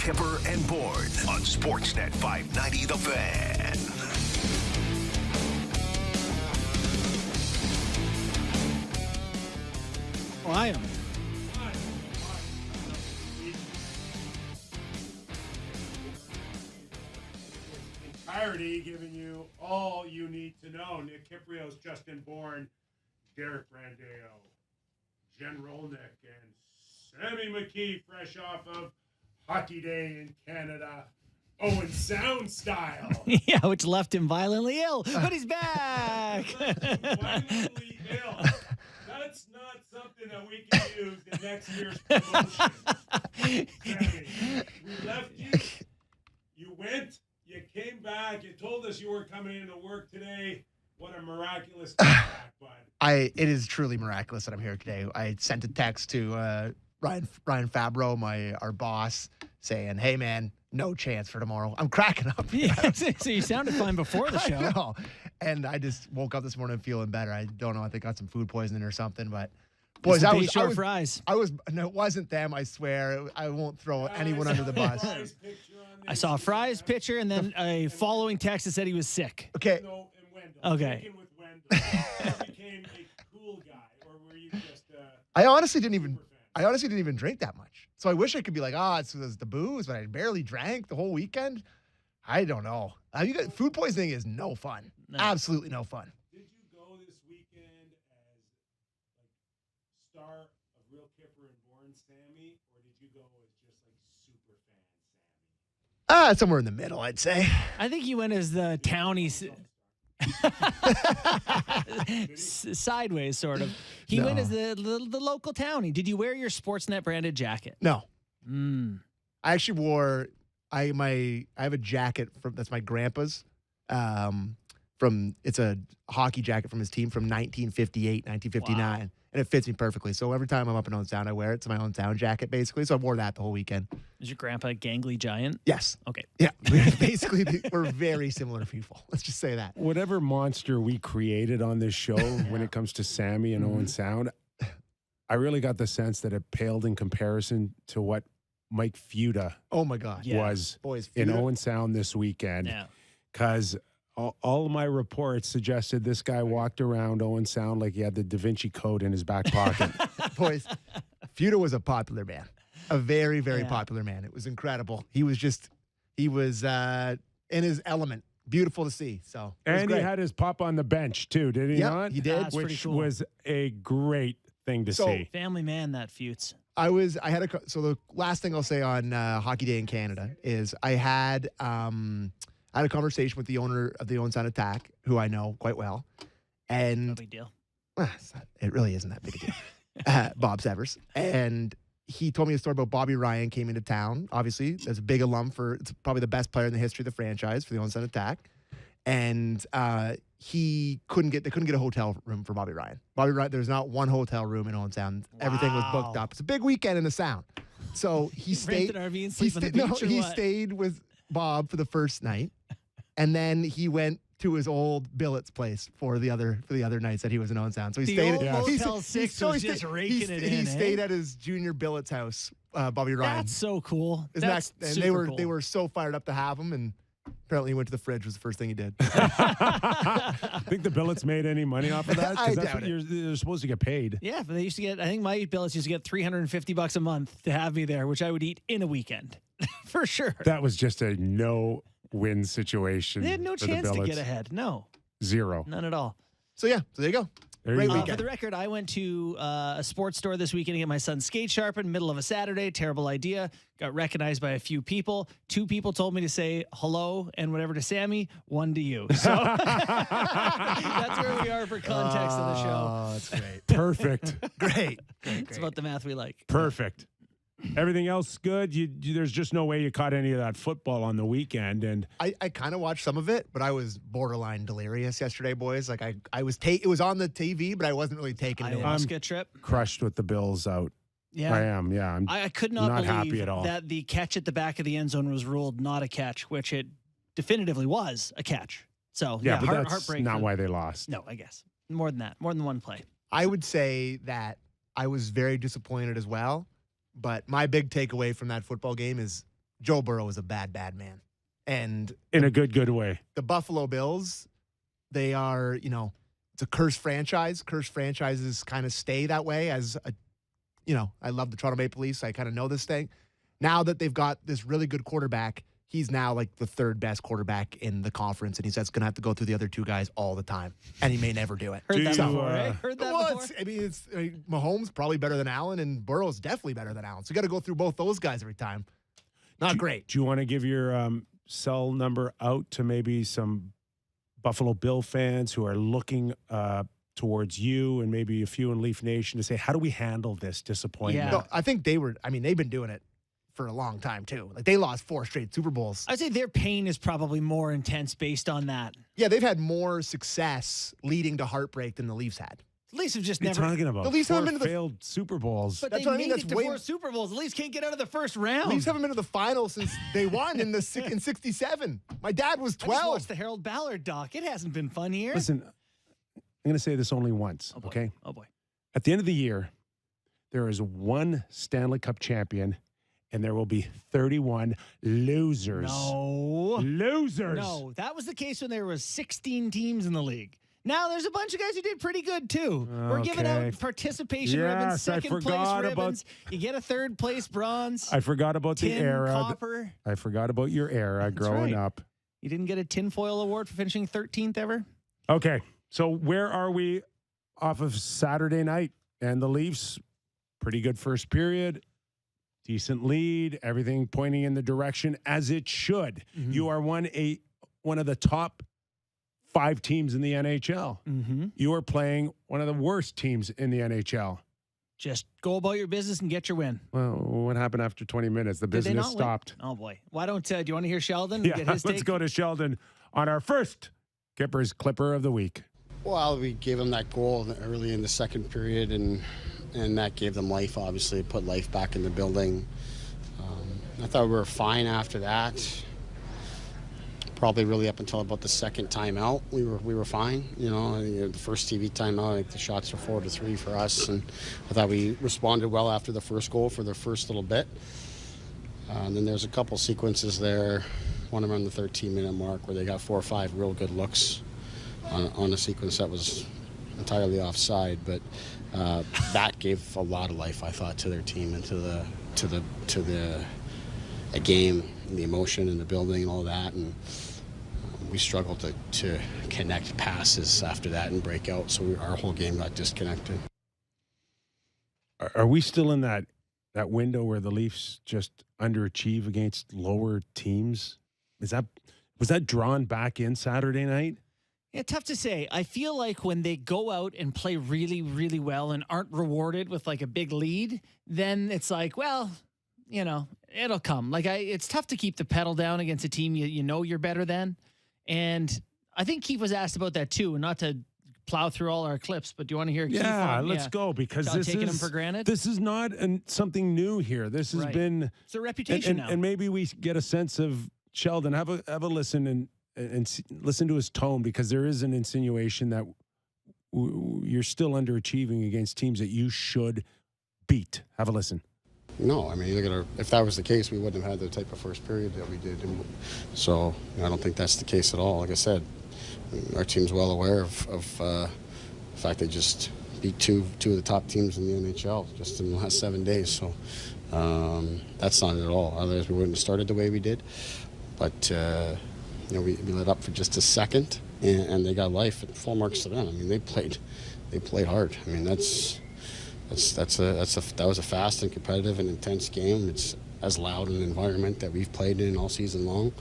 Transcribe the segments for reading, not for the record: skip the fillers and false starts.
Kyper and Bourne on Sportsnet 590 The Fan. Oh, I am. Entirety, giving you all you need to know. Nick Kypreos, Justin Bourne, Derek Brandeo, Jen Rolnick, and Sammy McKee, fresh off of Hockey Day in Canada. Owen Sound style. Yeah, which left him violently ill, but he's back. Violently ill. That's not something that we can use in next year's promotion. Sammy, we left you. You went. You came back. You told us you were coming into work today. What a miraculous comeback, bud. It is truly miraculous that I'm here today. I sent a text to Ryan Fabro, our boss, saying, "Hey man, no chance for tomorrow." I'm cracking up. Yeah, so you sounded fine before the show. I know. And I just woke up this morning feeling better. I don't know. I think I got some food poisoning or something, but boys, fries. No, it wasn't them. I swear. I won't throw anyone under the bus. I saw a Fries picture and then a following text that said he was sick. Okay. No, and Wendell. Okay. Taken with Wendell. You became a cool guy, or were you just I honestly didn't even drink that much. So I wish I could be like, it's the booze, but I barely drank the whole weekend. I don't know. Food poisoning is no fun. No. Absolutely no fun. Did you go this weekend as like star of Real Kyper and Bourne Sammy, or did you go as just like super fan Sammy? Somewhere in the middle, I'd say. I think you went as the townie sideways, sort of. He went as the local townie. Did you wear your Sportsnet branded jacket? No. Mm. I actually wore I have a jacket that's my grandpa's. It's a hockey jacket from his team from 1958, 1959. Wow. And it fits me perfectly. So every time I'm up in Owen Sound, I wear it. It's my Owen Sound jacket, basically. So I wore that the whole weekend. Is your grandpa a gangly giant? Yes. Okay. Yeah. Basically, we're very similar people. Let's just say that. Whatever monster we created on this show when it comes to Sammy and Owen Sound, I really got the sense that it paled in comparison to what Mike Fuda Oh, my God. was Boys, in Fuda- Owen Sound this weekend. Yeah. Because all of my reports suggested this guy walked around Owen Sound like he had the Da Vinci Code in his back pocket. Boys, Fuda was a popular man. A very, very Yeah. popular man. It was incredible. He was in his element. Beautiful to see. So it was And great. he had his pop on the bench, too, did he Yep, not? he did. That's pretty Which cool. was a great thing to see. Family man, that Futes. So the last thing I'll say on Hockey Day in Canada is I had a conversation with the owner of the Owen Sound Attack, who I know quite well. No And big deal. it really isn't that big a deal. Bob Severs. And he told me a story about Bobby Ryan came into town. Obviously, as a big alum it's probably the best player in the history of the franchise for the Owen Sound Attack. And they couldn't get a hotel room for Bobby Ryan. There's not one hotel room in Owen Sound. Everything was booked Wow. up. It's a big weekend in the Sound. So he stayed. Rent an RV and sleep on the beach, or he what? stayed with Bob for the first night, and then he went to his old billet's place for the other nights that he was in Owen Sound. So he The stayed. old he- Motel 6 so was he just stayed- raking it in, He stayed eh? at his junior billet's house, Bobby Ryan. That's so cool. Isn't That's and super they cool. were so fired up to have him, and apparently he went to the fridge was the first thing he did. Think the Billets made any money off of that? 'Cause I that's doubt what it. you're supposed to get paid. Yeah, but they used to get, I think my billets used to get $350 a month to have me there, which I would eat in a weekend. For sure. That was just a no-win situation. They had no for the chance to Billets. get ahead. No, Zero. none at all. So there you go. There Great you go. weekend. For the record, I went to a sports store this weekend to get my son's skate sharpened, middle of a Saturday. Terrible idea. Got recognized by a few people. 2 people told me to say hello and whatever to Sammy, 1 to you. So that's where we are for context of the show. Oh, that's great. Perfect. Great. It's about the math we like. Perfect. Everything else good? There's just no way you caught any of that football on the weekend. And I kind of watched some of it, but I was borderline delirious yesterday, boys. Like I was it was on the TV, but I wasn't really taking it. in. Ayahuasca trip. crushed with the Bills out. Yeah. I am. Yeah. I'm I could not not believe happy at all. that the catch at the back of the end zone was ruled not a catch, which it definitively was a catch. So, yeah, but that's heartbreak. not why they lost. No, I guess. More than that. More than one play. I would say that I was very disappointed as well. But my big takeaway from that football game is Joe Burrow is a bad, bad man. And In a good way. the Buffalo Bills, they are, it's a cursed franchise. Cursed franchises kind of stay that way I love the Toronto Maple Leafs. I kind of know this thing. Now that they've got this really good quarterback, he's now like the third best quarterback in the conference, and he's going to have to go through the other two guys all the time, and he may never do it. Heard that you, before, right? Heard that Well, before? Mahomes probably better than Allen, and Burrow's definitely better than Allen. So you got to go through both those guys every time. Not great. Do you want to give your cell number out to maybe some Buffalo Bill fans who are looking towards you and maybe a few in Leaf Nation to say, how do we handle this disappointment? Yeah. No, I think they've been doing it for a long time too. Like they lost 4 straight Super Bowls. I'd say their pain is probably more intense based on that. Yeah, they've had more success leading to heartbreak than the Leafs had. The Leafs have just What are you never. talking about? The Leafs haven't been to the- failed Super Bowls. But That's they what I mean, made that's it to way- 4 Super Bowls. The Leafs can't get out of the first round. Leafs haven't been to the final since they won in in '67. My dad was I just 12. watched the Harold Ballard doc. It hasn't been fun here. Listen, I'm going to say this only once, Oh boy. okay? Oh boy. At the end of the year, there is one Stanley Cup champion, and there will be 31 losers. No. Losers. No, that was the case when there was 16 teams in the league. Now there's a bunch of guys who did pretty good too. We're giving Okay. out participation Yes, ribbons, I second place forgot about- ribbons. You get a third place bronze. I forgot about the tin, era. copper. I forgot about your era growing right. up. You didn't get a tinfoil award for finishing 13th ever? Okay, so where are we off of Saturday night? And the Leafs, pretty good first period, decent lead, everything pointing in the direction as it should. Mm-hmm. You are one of the top 5 teams in the NHL. Mm-hmm. You are playing one of the worst teams in the NHL. Just go about your business and get your win. Well, what happened after 20 minutes? The Did they business not win? stopped. Oh boy. Why don't do you want to hear Sheldon Yeah, get his let's take? go to Sheldon on our first Kyper's Clipper of the week. Well, we gave them that goal early in the second period, and that gave them life, obviously. It put life back in the building. I thought we were fine after that. Probably really up until about the second timeout, we were fine. The first TV timeout, I think the shots were 4-3 for us, and I thought we responded well after the first goal for the first little bit. And then there's a couple sequences there, one around the 13-minute mark where they got 4 or 5 real good looks on a sequence that was entirely offside, but that gave a lot of life, I thought, to their team and to the game, and the emotion in the building and all that, and we struggled to connect passes after that and break out, so our whole game got disconnected. Are we still in that window where the Leafs just underachieve against lower teams? Was that drawn back in Saturday night? Yeah, tough to say. I feel like when they go out and play really, really well and aren't rewarded with like a big lead, then it's like, well, it'll come. Like it's tough to keep the pedal down against a team you know you're better than. And I think Keith was asked about that too, and not to plow through all our clips, but do you want to hear Keith? Yeah, let's go, because Without this taking is him for granted. This is not something new here. This has Right. been It's a reputation and now. maybe we get a sense of Sheldon. Have a listen and listen to his tone, because there is an insinuation that you're still underachieving against teams that you should beat. Have a listen. No, I mean, if that was the case, we wouldn't have had the type of first period that we did. And so I don't think that's the case at all. Like I said, our team's well aware of the fact they just beat two of the top teams in the NHL just in the last 7 days. So that's not it at all. Otherwise, we wouldn't have started the way we did. But we let up for just a second, and they got life. And full marks to them. I mean, they played hard. I mean, that was a fast and competitive and intense game. It's as loud an environment that we've played in all season long.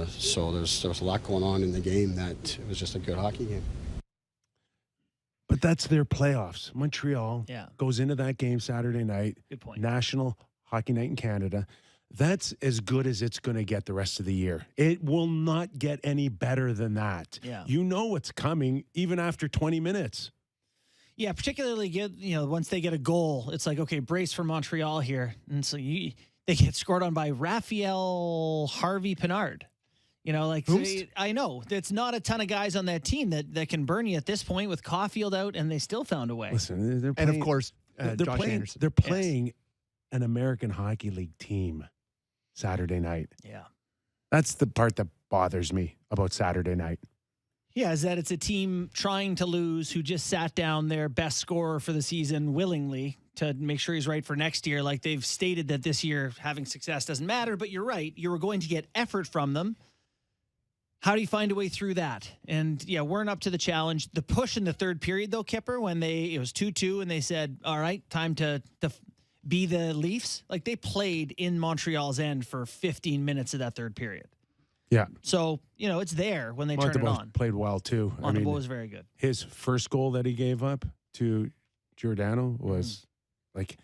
So there was a lot going on in the game that it was just a good hockey game. But that's their playoffs. Montreal Yeah. goes into that game Saturday night. Good point. National Hockey Night in Canada. That's as good as it's going to get the rest of the year. It will not get any better than that. Yeah. You know what's coming even after 20 minutes. Yeah, particularly once they get a goal, it's like, okay, brace for Montreal here. And so they get scored on by Raphael Harvey Pinard. I know it's not a ton of guys on that team that can burn you at this point with Caulfield out, and they still found a way. Listen, they're playing, And of course, they're Josh playing, Anderson. They're playing an American Hockey League team. Saturday night. Yeah. That's the part that bothers me about Saturday night. Yeah, is that it's a team trying to lose who just sat down their best scorer for the season willingly to make sure he's right for next year. Like they've stated that this year having success doesn't matter, but you're right. You were going to get effort from them. How do you find a way through that? And yeah, weren't up to the challenge. The push in the third period though, Kyper, when it was 2-2 and they said, all right, time to be the Leafs. Like they played in Montreal's end for 15 minutes of that third period. Yeah. So, it's there when they turn it on. Played well too. Montembeault was very good. His first goal that he gave up to Giordano was like,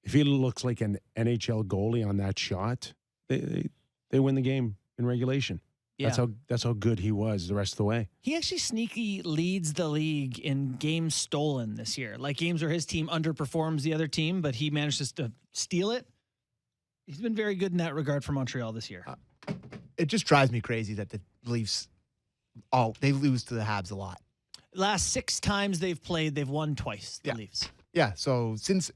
if he looks like an NHL goalie on that shot, they win the game in regulation. Yeah. That's how good he was the rest of the way. He actually sneaky leads the league in games stolen this year. Like games where his team underperforms the other team, but he manages to steal it. He's been very good in that regard for Montreal this year. It just drives me crazy that the Leafs, they lose to the Habs a lot. Last 6 times they've played, they've won twice, the Leafs. Yeah, so this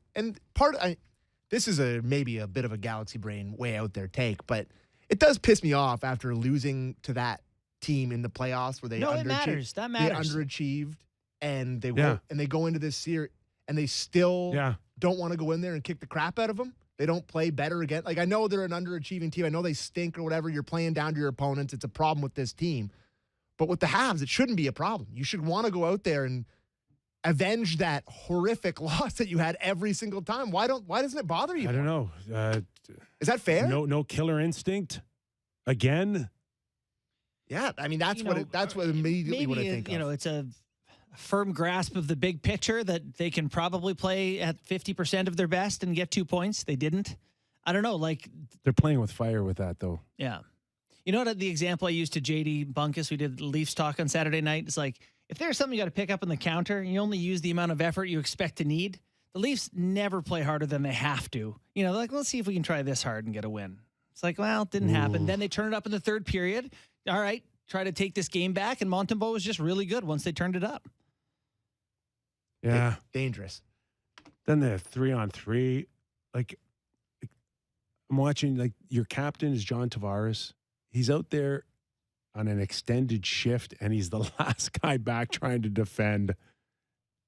is maybe a bit of a galaxy brain way out there take, but it does piss me off after losing to that team in the playoffs where they it matters. That matters. They underachieved and they go into this series and they still don't want to go in there and kick the crap out of them. They don't play better again. Like, I know they're an underachieving team. I know they stink or whatever. You're playing down to your opponents. It's a problem with this team. But with the Habs, it shouldn't be a problem. You should want to go out there and avenge that horrific loss that you had every single time. Why doesn't it bother you? I don't know. Is that fair? No killer instinct again? Yeah, I mean that's what immediately what I think of. It's a firm grasp of the big picture that they can probably play at 50% of their best and get 2 points. They didn't. I don't know. Like they're playing with fire with that though. Yeah. You know what? The example I used to JD Bunkus, we did Leafs talk on Saturday night. It's like, if there's something you got to pick up on the counter and you only use the amount of effort you expect to need, the Leafs never play harder than they have to. Like, let's see if we can try this hard and get a win. It's like, well, it didn't happen. Then they turn it up in the third period. All right, try to take this game back. And Montembeault was just really good once they turned it up. Yeah. Dangerous. Then the 3-on-3, like I'm watching, like your captain is John Tavares. He's out there on an extended shift and he's the last guy back trying to defend.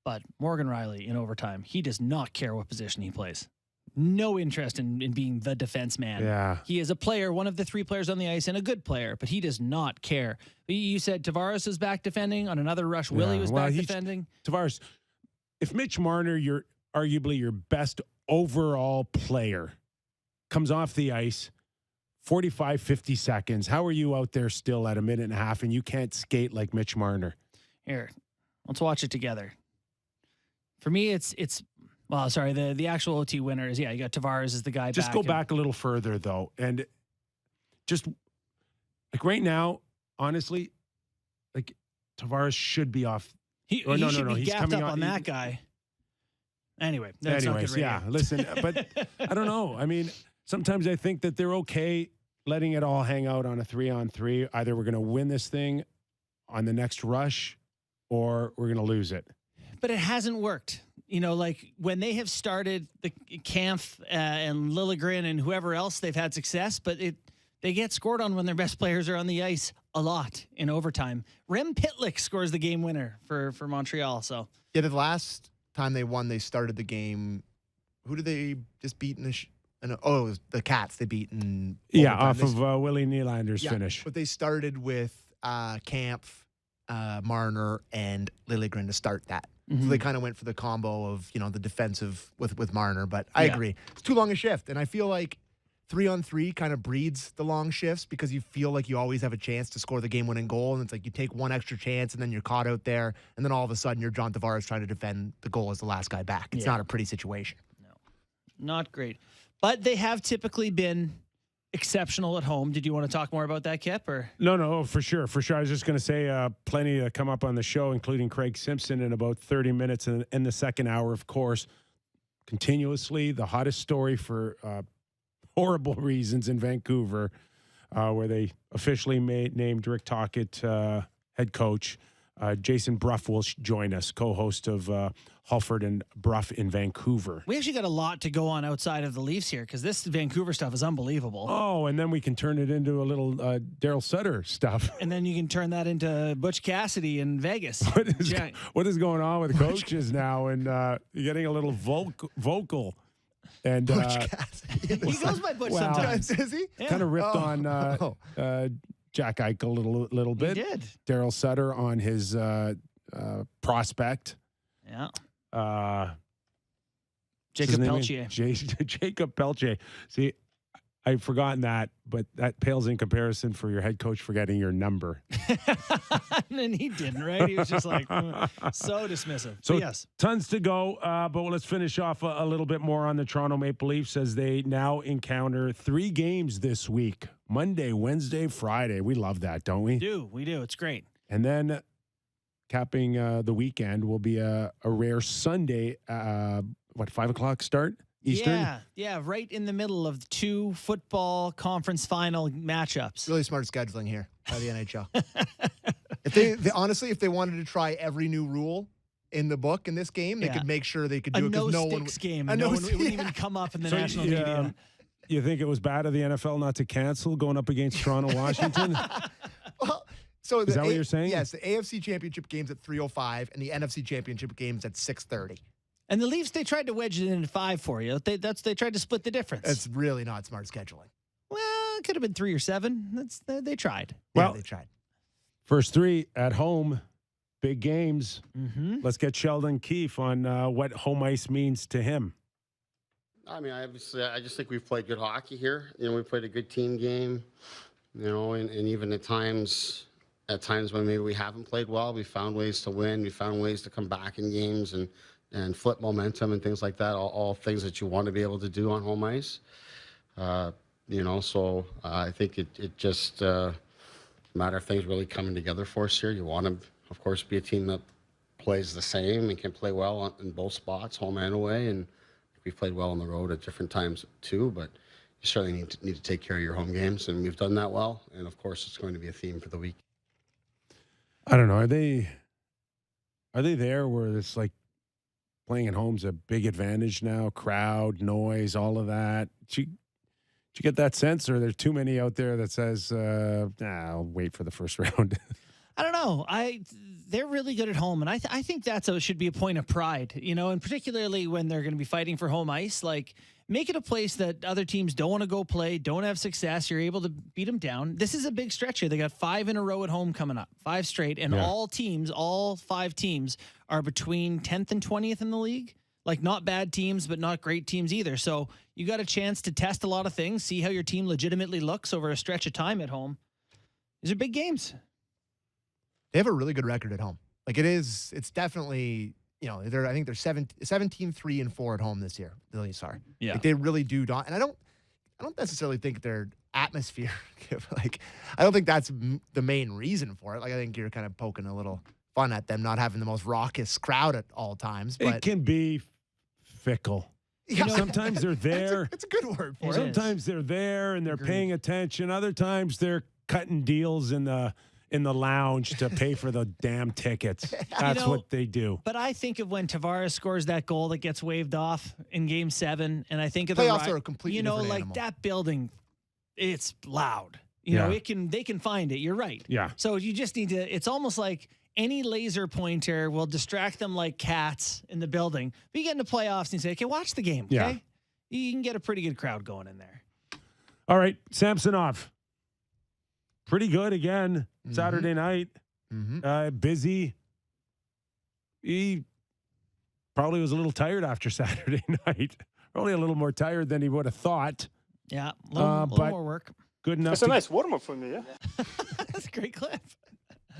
But Morgan Riley in overtime, he does not care what position he plays. No interest in being the defense man. Yeah. He is a player, one of the 3 players on the ice, and a good player, but he does not care. You said Tavares was back defending. On another rush, Willie was back defending. Tavares, if Mitch Marner, you're arguably your best overall player, comes off the ice, 45, 50 seconds, how are you out there still at a minute and a half and you can't skate like Mitch Marner? Here, let's watch it together. For me, the actual OT winner is, you got Tavares as the guy just back. Just go back a little further, though. And just, like, right now, honestly, like, Tavares should be off. He should be gapped up on that guy. Anyway, that's not good radio. Yeah, listen, but I don't know. I mean, sometimes I think that they're okay letting it all hang out on a 3-on-3. Either we're going to win this thing on the next rush or we're going to lose it. But it hasn't worked. Like when they have started the Kampf and Liljegren and whoever else, they've had success, but they get scored on when their best players are on the ice a lot in overtime. Rem Pitlick scores the game winner for Montreal. So yeah, the last time they won, they started the game. Who did they just beat in the? It was the Cats. They beat in off of Willie Nylander's finish. But they started with Kampf, Marner, and Liljegren to start that. So they kind of went for the combo of, the defensive with Marner. But I agree. It's too long a shift. And I feel like 3-on-3 kind of breeds the long shifts because you feel like you always have a chance to score the game-winning goal. And it's like you take one extra chance and then you're caught out there. And then all of a sudden you're John Tavares trying to defend the goal as the last guy back. It's not a pretty situation. No, not great. But they have typically been exceptional at home. Did you want to talk more about that, Kip? Or No, for sure. I was just going to say plenty to come up on the show, including Craig Simpson in about 30 minutes in the second hour, of course. Continuously, the hottest story for horrible reasons in Vancouver, where they officially named Rick Tocchet head coach. Jason Bruff will join us, co-host of Halford and Bruff in Vancouver. We actually got a lot to go on outside of the Leafs here because this Vancouver stuff is unbelievable. Oh, and then we can turn it into a little Daryl Sutter stuff. And then you can turn that into Butch Cassidy in Vegas. What is going on with coaches now? And you're getting a little vocal. And Butch Cassidy. He goes by Butch Well, sometimes. Is he? Yeah. kind of ripped on Jack Eichel a little bit. He did. Daryl Sutter on his prospect. Yeah. What's his Jacob name Peltier. again? Jacob Peltier. See, I've forgotten that, but that pales in comparison for your head coach forgetting your number. And he didn't, right? He was just like so dismissive. So But yes. tons to go, but let's finish off a little bit more on the Toronto Maple Leafs as they now encounter 3 games this week: Monday, Wednesday, Friday. We love that, don't we? We do. It's great. And then capping the weekend will be a rare Sunday, 5 o'clock start Eastern? Yeah, right in the middle of 2 football conference final matchups. Really smart scheduling here by the NHL. If they honestly, if they wanted to try every new rule in the book in this game, they could make sure they could A do it because no one no-sticks game. A No one, no- it wouldn't even come up in the national yeah, media. You think it was bad of the NFL not to cancel going up against Toronto, Washington? Well, so Is that what you're saying? Yes, the AFC Championship game's at 3:05 and the NFC Championship game's at 6:30. And the Leafs, they tried to wedge it in at 5 for you. They tried to split the difference. It's really not smart scheduling. Well, it could have been 3 or 7. They tried. Well, Well, they tried. First 3 at home, big games. Mm-hmm. Let's get Sheldon Keefe on what home ice means to him. I mean, I just think we've played good hockey here. You know, we played a good team game. You know, and even at times when maybe we haven't played well, we found ways to win. We found ways to come back in games and flip momentum and things like that. All things that you want to be able to do on home ice. You know, so I think it just matter of things really coming together for us here. You want to, of course, be a team that plays the same and can play well in both spots, home and away. And we've played well on the road at different times too, but you certainly need to take care of your home games, and we've done that well. And of course, it's going to be a theme for the week. I don't know. Are they there where it's like playing at home's a big advantage now? Crowd, noise, all of that. Did you get that sense, or there's too many out there that says, I'll wait for the first round? I don't know. They're really good at home, and I think should be a point of pride, you know, and particularly when they're going to be fighting for home ice. Like, make it a place that other teams don't want to go play, don't have success. You're able to beat them down. This is a big stretch here. They got 5 in a row at home coming up, 5 straight, and all 5 teams are between 10th and 20th in the league. Like, not bad teams, but not great teams either. So you got a chance to test a lot of things, see how your team legitimately looks over a stretch of time at home. These are big games. They have a really good record at home. Like, it's definitely, you know, I think they're 17-3-4 at home this year. The Leafs are. Yeah. Like, they really do. And I don't necessarily think their atmosphere, like, I don't think that's the main reason for it. Like, I think you're kind of poking a little fun at them not having the most raucous crowd at all times. But It can be fickle. you know, Sometimes they're there. It's a good word for it. Sometimes they're there and they're paying attention. Other times they're cutting deals in the lounge to pay for the damn tickets. That's what they do. But I think of when Tavares scores that goal that gets waved off in Game 7, and I think of Playoffs are a completely different like animal. that building, it's loud. You know, they can find it. You're right. Yeah. So you just need to. It's almost like any laser pointer will distract them like cats in the building. But you get into playoffs and you say, "Okay, watch the game." Okay, Yeah. You can get a pretty good crowd going in there. All right, Samsonov. Pretty good again. Saturday night. Busy. He probably was a little tired after Saturday night. Probably a little more tired than he would have thought. Yeah, a little but more work. Good enough. That's a nice warm-up for me, yeah? That's a great clip.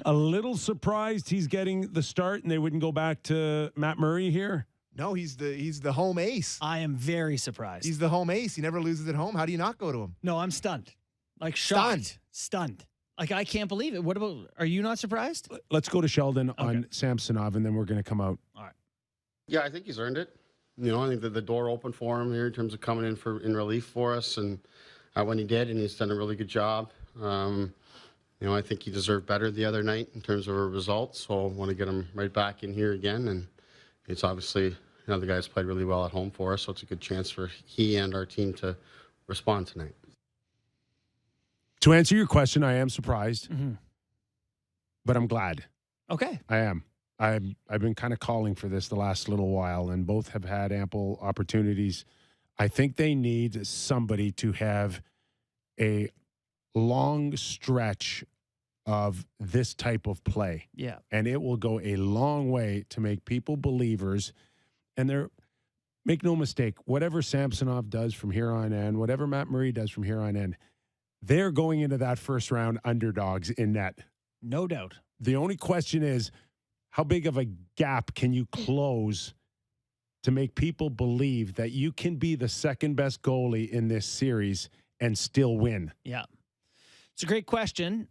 A little surprised he's getting the start and they wouldn't go back to Matt Murray here. No, he's the home ace. I am very surprised. He's the home ace. He never loses at home. How do you not go to him? No, I'm stunned. Like, shocked. Stunned. Like, I can't believe it. What about, are you not surprised? Let's go to Sheldon on Samsonov, and then we're going to come out. All right. Yeah, I think he's earned it. You know, I think that the door opened for him here in terms of coming in relief for us, and when he did, and he's done a really good job. I think he deserved better the other night in terms of a result. So I want to get him right back in here again. And it's obviously, the guys played really well at home for us. So it's a good chance for he and our team to respond tonight. To answer your question, I am surprised, but I'm glad. Okay. I am. I've been kind of calling for this the last little while, and both have had ample opportunities. I think they need somebody to have a long stretch of this type of play. Yeah. And it will go a long way to make people believers. And make no mistake, whatever Samsonov does from here on in, whatever Matt Murray does from here on in, they're going into that first round underdogs in net. No doubt. The only question is, how big of a gap can you close to make people believe that you can be the second best goalie in this series and still win? Yeah. It's a great question.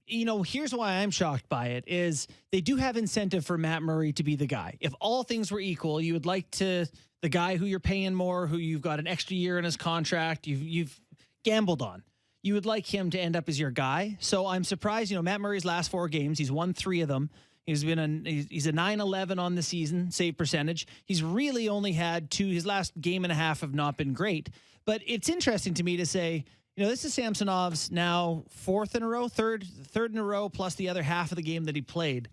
Here's why I'm shocked by it is they do have incentive for Matt Murray to be the guy. If all things were equal, you would like the guy who you're paying more, who you've got an extra year in his contract, you've gambled on. You would like him to end up as your guy. So I'm surprised, Matt Murray's last 4 games, he's won 3 of them. He's a 9-11 on the season save percentage. He's really only had 2. His last game and a half have not been great. But it's interesting to me to say, this is Samsonov's now 4th in a row, third in a row, plus the other half of the game that he played.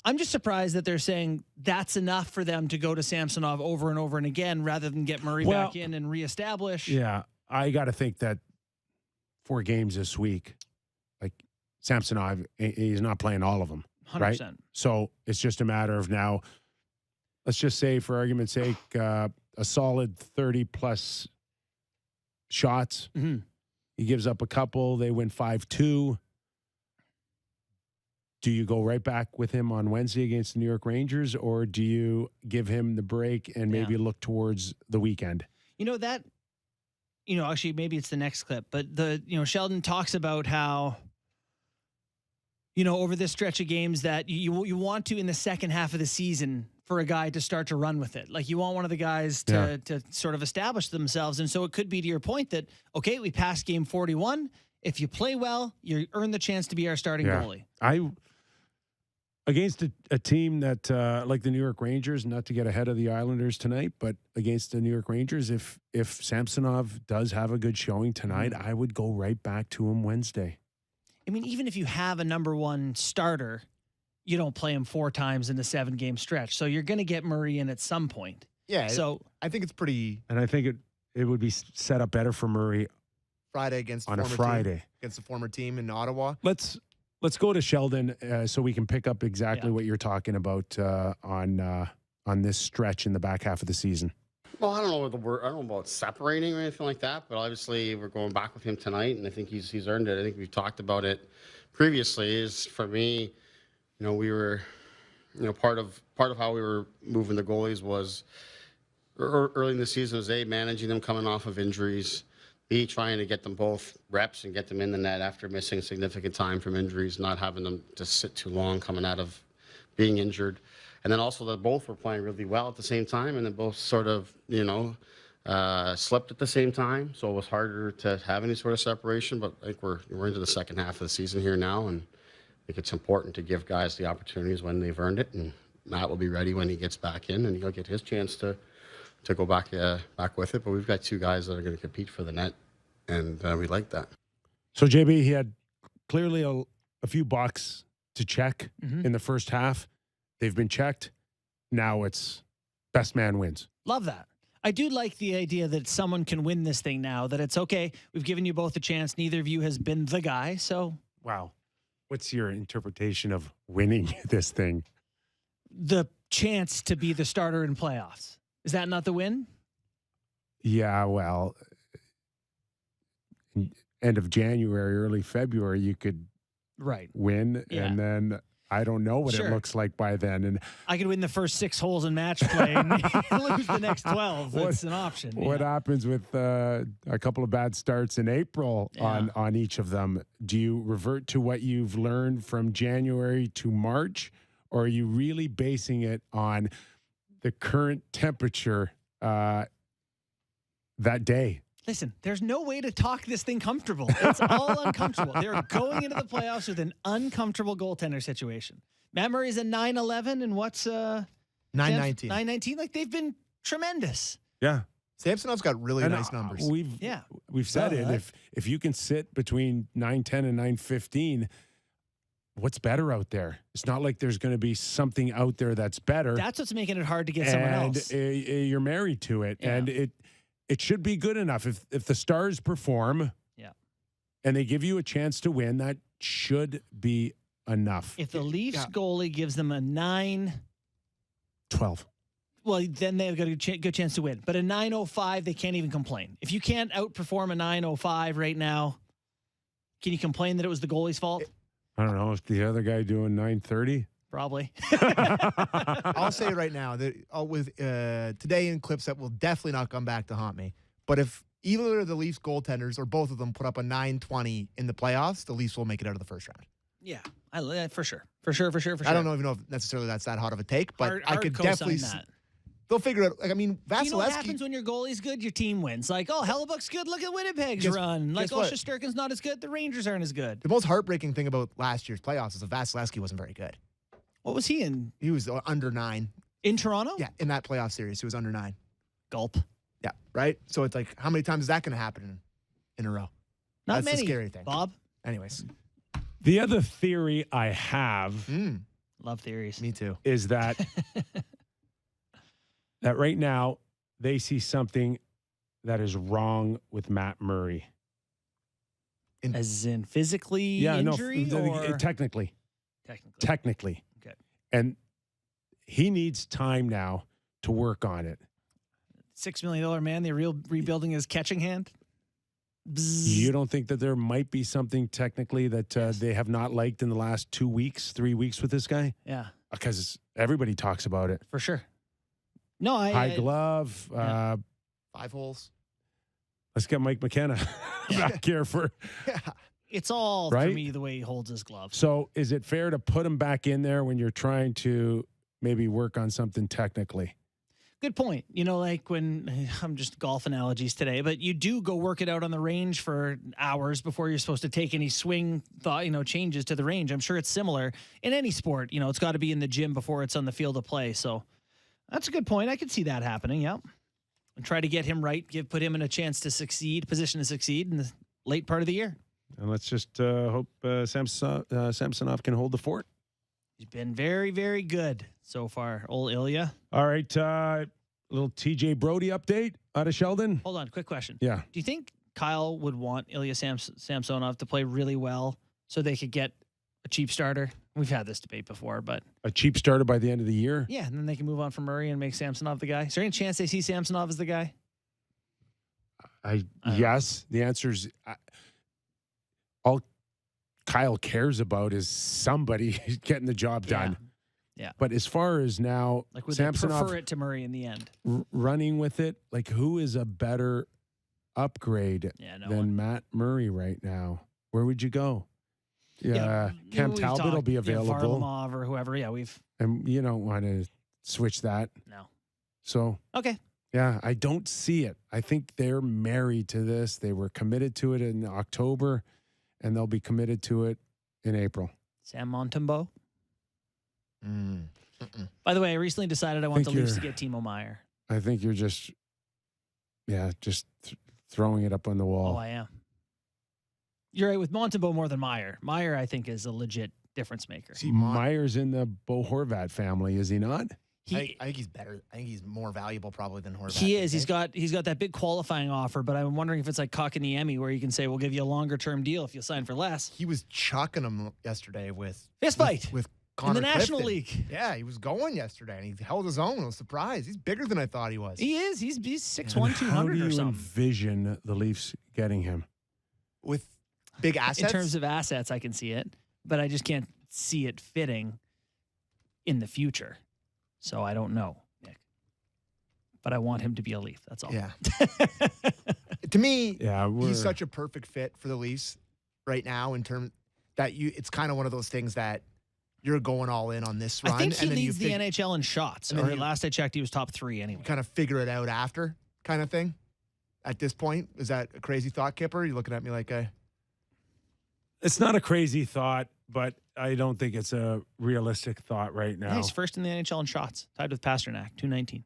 I'm just surprised that they're saying that's enough for them to go to Samsonov over and over and again, rather than get Murray back in and reestablish. Yeah, I got to think that 4 games this week, like Samsonov, he's not playing all of them. 100%. Right? So it's just a matter of now, let's just say, for argument's sake, a solid 30-plus shots. Mm-hmm. He gives up a couple. They win 5-2. Do you go right back with him on Wednesday against the New York Rangers, or do you give him the break and maybe look towards the weekend? Actually, maybe it's the next clip, but Sheldon talks about how, over this stretch of games that you want to, in the second half of the season, for a guy to start to run with it. Like, you want one of the guys to sort of establish themselves. And so it could be to your point that, okay, we passed game 41. If you play well, you earn the chance to be our starting goalie. Against a team that, like the New York Rangers, not to get ahead of the Islanders tonight, but against the New York Rangers, if Samsonov does have a good showing tonight, I would go right back to him Wednesday. I mean, even if you have a number 1 starter, you don't play him 4 times in a 7-game stretch. So you're going to get Murray in at some point. Yeah. So I think it's pretty. And I think it would be set up better for Murray Friday against on a Friday against the former team in Ottawa. Let's go to Sheldon so we can pick up exactly what you're talking about on this stretch in the back half of the season. Well, I don't know about separating or anything like that, but obviously we're going back with him tonight, and I think he's earned it. I think we've talked about it previously. Is for me, we were, part of how we were moving the goalies was early in the season was A, managing them coming off of injuries, B, trying to get them both reps and get them in the net after missing significant time from injuries, not having them to sit too long coming out of being injured. And then also that both were playing really well at the same time, and then both sort of, slipped at the same time. So it was harder to have any sort of separation. But I think we're into the second half of the season here now, and I think it's important to give guys the opportunities when they've earned it. And Matt will be ready when he gets back in, and he'll get his chance to go back with it. But we've got 2 guys that are going to compete for the net, and we like that. So JB, he had clearly a few bucks to check in the first half. They've been checked. Now it's best man wins. Love that. I do like the idea that someone can win this thing now, that it's okay. We've given you both a chance. Neither of you has been the guy. So, wow. What's your interpretation of winning this thing? The chance to be the starter in playoffs. Is that not the win? Yeah, well, end of January, early February, you could win. Yeah. And then I don't know what it looks like by then. And I could win the first 6 holes in match play and lose the next 12. That's an option. What happens with a couple of bad starts in April on each of them? Do you revert to what you've learned from January to March, or are you really basing it on the current temperature that day? Listen, there's no way to talk this thing comfortable. It's all uncomfortable. They're going into the playoffs with an uncomfortable goaltender situation. Matt Murray's a 9-11, and what's 9-19. 9-19? Like, they've been tremendous. Yeah. Samsonov's got really And, nice numbers. We've said it. If you can sit between 9-10 and 9-15, what's better out there? It's not like there's going to be something out there that's better. That's what's making it hard to get someone else. You're married to it, Yeah. and it should be good enough. If the Stars perform, and they give you a chance to win, that should be enough. If the Leafs goalie gives them a 9, 12. well, then they've got a good chance to win. But a 9.05, they can't even complain. If you can't outperform a 9.05 right now, can you complain that it was the goalie's fault? I don't know if the other guy doing 9:30. Probably. I'll say right now that with today in clips that will definitely not come back to haunt me. But if either of the Leafs goaltenders or both of them put up a 9.20 in the playoffs, the Leafs will make it out of the first round. Yeah, for sure. For sure. I don't even know if necessarily that's that hot of a take, but I could definitely see. that. They'll figure it out. Like, I mean, Vasilevsky. You know what happens when your goalie's good? Your team wins. Like, oh, Hellebuck's good. Look at Winnipeg's run. Like, oh, Shesterkin's not as good. The Rangers aren't as good. The most heartbreaking thing about last year's playoffs is that Vasilevsky wasn't very good. What was he in? He was under 9. In Toronto? Yeah, in that playoff series, he was under 9. Gulp. Yeah, right? So it's like, how many times is that going to happen in a row? Not That's many. the scary thing. Bob? Anyways. The other theory I have Love theories. Me too. is that that right now they see something that is wrong with Matt Murray. As in physically injury or? Technically. Technically. Okay. And he needs time now to work on it. $6 million man, they're rebuilding his catching hand? Bzz. You don't think that there might be something technically that they have not liked in the last 2 weeks, 3 weeks with this guy? Yeah. Because everybody talks about it. For sure. No, High glove. 5 holes. Let's get Mike McKenna back here for. Yeah. It's all, Right? for me, the way he holds his glove. So is it fair to put him back in there when you're trying to maybe work on something technically? Good point. You know, like when I'm just golf analogies today, but you do go work it out on the range for hours before you're supposed to take any swing changes to the range. I'm sure it's similar in any sport. You know, it's got to be in the gym before it's on the field of play. So that's a good point. I could see that happening. Yep. And try to get him right, put him in a chance to succeed, position to succeed in the late part of the year. And let's just hope Samsonov can hold the fort. He's been very, very good so far, old Ilya. All right. Little TJ Brody update out of Sheldon. Hold on, quick question. Yeah. Do you think Kyle would want Ilya Samsonov to play really well so they could get a cheap starter? We've had this debate before, but A cheap starter by the end of the year? yeah, and then they can move on from Murray and make Samsonov the guy. Is there any chance they see Samsonov as the guy? Yes. The answer is all Kyle cares about is somebody getting the job done. Yeah. But as far as now, Like, would they Samsonov prefer it to Murray in the end? running with it, like who is a better upgrade Yeah, no than one. Matt Murray right now? Where would you go? Yeah, Cam we've Talbot will talked, be available, Varlamov or whoever. Yeah, and you don't want to switch that. no. So Okay. yeah, I don't see it. I think they're married to this. They were committed to it in October, and they'll be committed to it in April. Sam Montembeau. Mm. By the way, I recently decided I want the Think Leafs to you're- get Timo Meier. I think you're just throwing it up on the wall. Oh, I am. You're right with Montembeau more than Meier. Meier, I think, is a legit difference maker. See, Meyer's in the Bo Horvat family, is he not? He, I think he's better. I think he's more valuable probably than Horvat. he is. He's got that big qualifying offer, but I'm wondering if it's like Kotkaniemi, where you can say we'll give you a longer term deal if you sign for less. He was chucking him yesterday with Fist fight with in Connor the National Clifton. League. Yeah, he was going yesterday, and he held his own. I was surprised. He's bigger than I thought he was. He is. He's 6'1", And how do 200 you or something. envision the Leafs getting him? With big assets. In terms of assets, I can see it, but I just can't see it fitting in the future. So I don't know, Nick. But I want him to be a Leaf. That's all. Yeah. To me, Yeah, he's such a perfect fit for the Leafs right now in terms that it's kind of one of those things that you're going all in on this run. I think he and then leads you the NHL in shots. and then Or you- last I checked, he was top 3 anyway. kind of figure it out after kind of thing. at this point? Is that a crazy thought, Kyper? You looking at me like a... It's not a crazy thought, but I don't think it's a realistic thought right now. Yeah, he's first in the NHL in shots, tied with Pasternak, 219.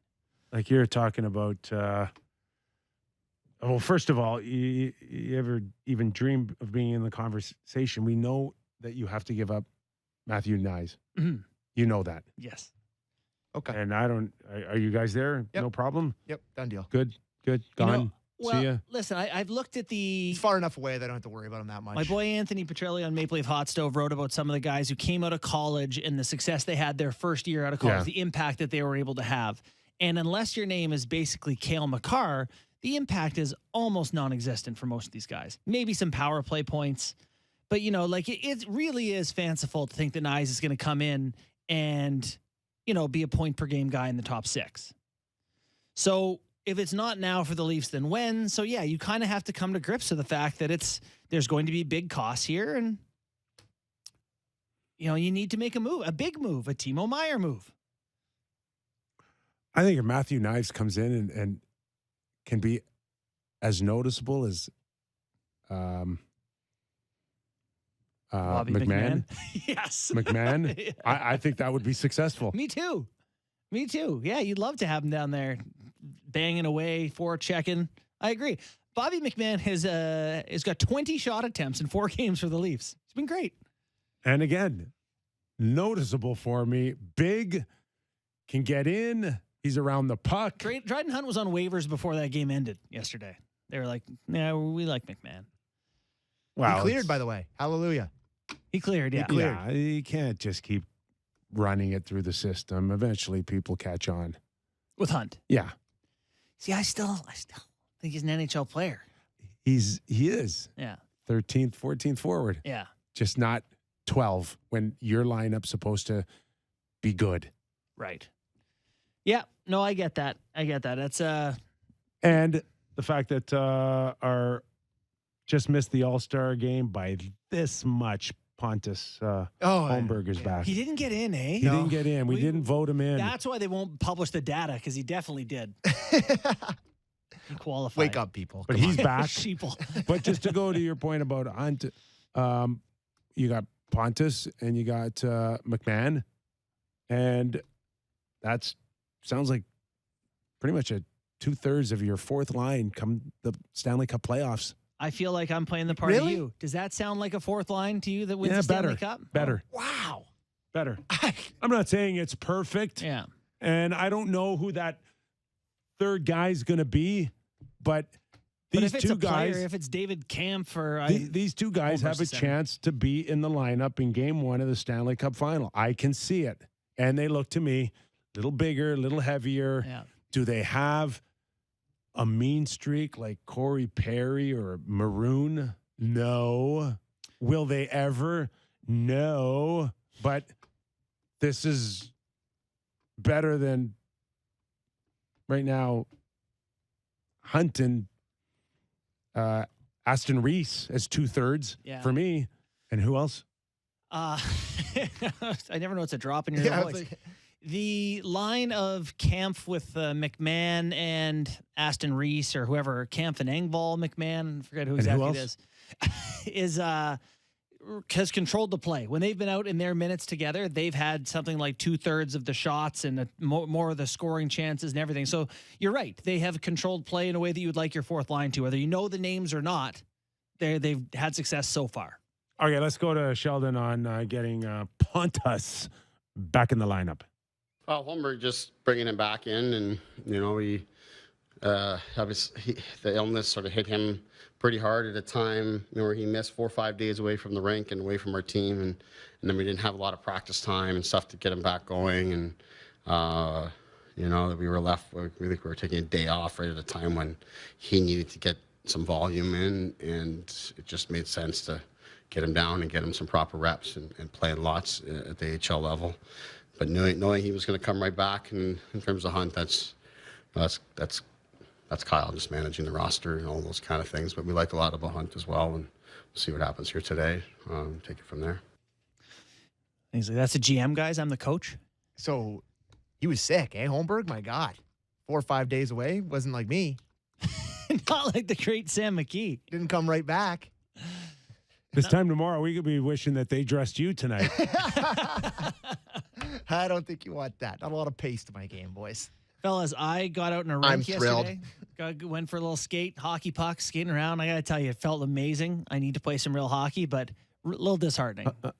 Like you're talking about, well, first of all, you ever even dream of being in the conversation? We know that you have to give up Matthew Nyes. Mhm. You know that. Yes. Okay. And I don't, are you guys there? Yep. No problem? Yep, done deal. Good. Gone. See ya. Listen, I've looked at the... He's far enough away that I don't have to worry about him that much. My boy Anthony Petrelli on Maple Leaf Hot Stove wrote about some of the guys who came out of college and the success they had their first year out of college, Yeah. the impact that they were able to have. And unless your name is basically Cale Makar, the impact is almost non-existent for most of these guys. Maybe some power play points. But, like it really is fanciful to think that Nyes is going to come in and, be a point per game guy in the top 6. So if it's not now for the Leafs, then when? So yeah, you kind of have to come to grips with the fact that there's going to be big costs here, and you need to make a move, a big move, a Timo Meier move. I think if Matthew Nyes comes in and can be as noticeable as Bobby McMahon. Yes. McMahon. Yeah. I think that would be successful. Me too. Yeah, you'd love to have him down there banging away, forechecking. I agree. Bobby McMahon has got 20 shot attempts in 4 games for the Leafs. It's been great. And again, noticeable for me. Big, can get in. He's around the puck. Dryden Hunt was on waivers before that game ended yesterday. They were like, "Yeah, we like McMahon." Wow, He cleared, by the way. Hallelujah. He cleared, yeah. Yeah, you can't just keep running it through the system. Eventually, people catch on. With Hunt. Yeah, See, I still think he's an NHL player. he is Yeah. 13th, 14th forward, Yeah. just not 12 when your lineup's supposed to be good. Right. Yeah. No, I get that. That's And the fact that our just missed the All-Star game by this much. Pontus Holmberg is back. he didn't get in, eh? He didn't get in. We We- didn't vote him in. That's why they won't publish the data, because he definitely did. He qualified. Wake up, people. But Come he's on. back. Sheeple. But just to go to your point about Hunt, you got Pontus and you got McMahon, and that's sounds like pretty much a 2/3 of your fourth line come the Stanley Cup playoffs. I feel like I'm playing the part Really? of you. Does that sound like a fourth line to you that wins Yeah, the Stanley better. Cup? Better, Wow. better. I'm not saying it's perfect, Yeah. and I don't know who that third guy's going to be, but But these if it's two a player, guys. if it's David Kampf or These two guys have a Holmberg's the center. chance to be in the lineup in game 1 of the Stanley Cup final. I can see it. And they look to me a little bigger, a little heavier. yeah. Do they have a mean streak like Corey Perry or Maroon? No. Will they ever? No. But this is better than right now Hunt and Aston Reese as 2/3 Yeah. for me. And who else? I never know it's a drop in your Yeah, I voice. was like, The line of Kampf with McMahon and Aston Reese or whoever, Kampf and Engvall McMahon, I forget who And who exactly it is has controlled the play. When they've been out in their minutes together, they've had something like 2/3 of the shots and more of the scoring chances and everything. So you're right. They have controlled play in a way that you would like your fourth line to, whether you know the names or not. They've had success so far. Okay, let's go to Sheldon on getting Pontus back in the lineup. Well, Holmberg just bringing him back in, and he obviously the illness sort of hit him pretty hard at a time where he missed 4 or 5 days away from the rink and away from our team, and then we didn't have a lot of practice time and stuff to get him back going, and that we were left. We were taking a day off right at a time when he needed to get some volume in, and it just made sense to get him down and get him some proper reps and playing lots at the AHL level. But knowing he was going to come right back, and in terms of Hunt, that's Kyle just managing the roster and all those kind of things. But we like a lot about Hunt as well, and we'll see what happens here today. Take it from there. He's like, that's a GM, guys. I'm the coach. so he was sick, eh, Holmberg? My God. 4 or 5 days away. Wasn't like me. Not like the great Sam McKee. Didn't come right back. This time tomorrow, we could be wishing that they dressed you tonight. I don't think you want that. Not a lot of pace to my game, boys. Fellas, I got out in a rink I'm thrilled. yesterday. Went for a little skate, hockey puck, skating around. I got to tell you, it felt amazing. I need to play some real hockey, but a little disheartening. A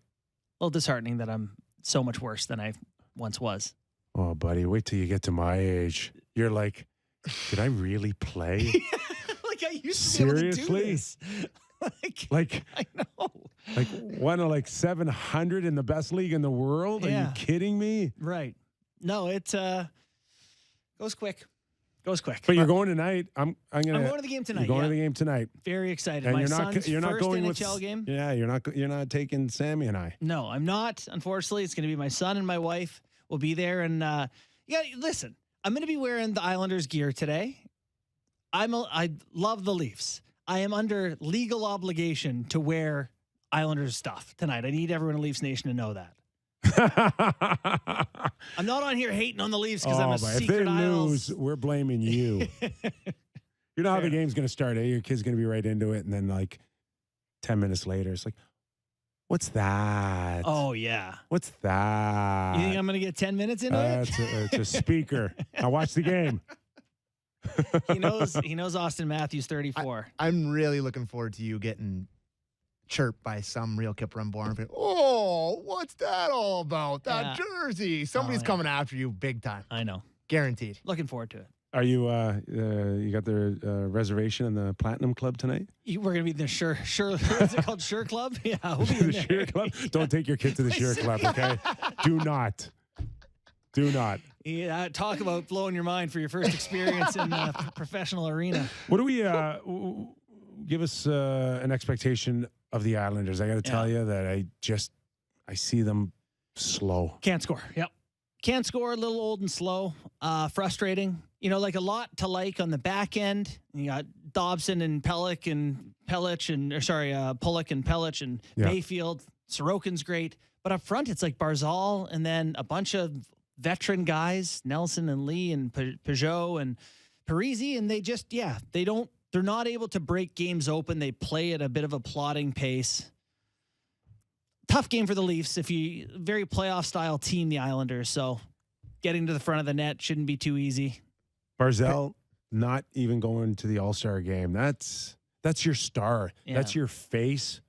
little disheartening that I'm so much worse than I once was. Oh, buddy, wait till you get to my age. You're like, did I really play? Like I used to be able to do Seriously? this. Like, I know. like one of like 700 in the best league in the world? Are you Yeah. kidding me? Right. No, it goes quick. Goes quick. But you're going tonight. I'm I'm going to the game tonight. You're going yeah. to the game tonight. Very excited. And My you're not son's you're not first going NHL with game. Yeah, you're not taking Sammy and I. No, I'm not. Unfortunately, it's going to be my son and my wife will be there. And yeah, listen, I'm going to be wearing the Islanders gear today. I love the Leafs. I am under legal obligation to wear Islanders stuff tonight. I need everyone in Leafs Nation to know that. I'm not on here hating on the Leafs because I'm a but if they secret Isles. lose, we're blaming you. You know how the game's going to start, eh? Your kid's going to be right into it, and then like 10 minutes later, it's like, what's that? Oh, yeah. What's that? You think I'm going to get 10 minutes into it? It's a speaker. Now watch the game. He knows Austin Matthews 34. I'm really looking forward to you getting chirped by some real Kyper Bourne. Oh, what's that all about? That jersey. Somebody's coming after you big time. I know. Guaranteed. Looking forward to it. Are you you got the reservation in the Platinum Club tonight? We're going to be in the Sure, what's it called? Sure Club? Yeah, we'll be in The there. Sheer Club? Don't take your kid to the Sheer Club, okay? Do not. Do not. Yeah, talk about blowing your mind for your first experience in a professional arena. What do we give us an expectation of the Islanders? I got to tell you that I see them slow. Can't score. Yep. Can't score, a little old and slow. Frustrating. Like a lot to like on the back end. You got Dobson and Pulock and Pellich and Mayfield. Sorokin's great. But up front, it's like Barzal and then a bunch of veteran guys, Nelson and Lee and Peugeot and Parisi. And they just, they're not able to break games open. They play at a bit of a plodding pace. Tough game for the Leafs. Very playoff style team, the Islanders. So getting to the front of the net shouldn't be too easy. Barzal not even going to the All-Star game. That's your star. Yeah. That's your face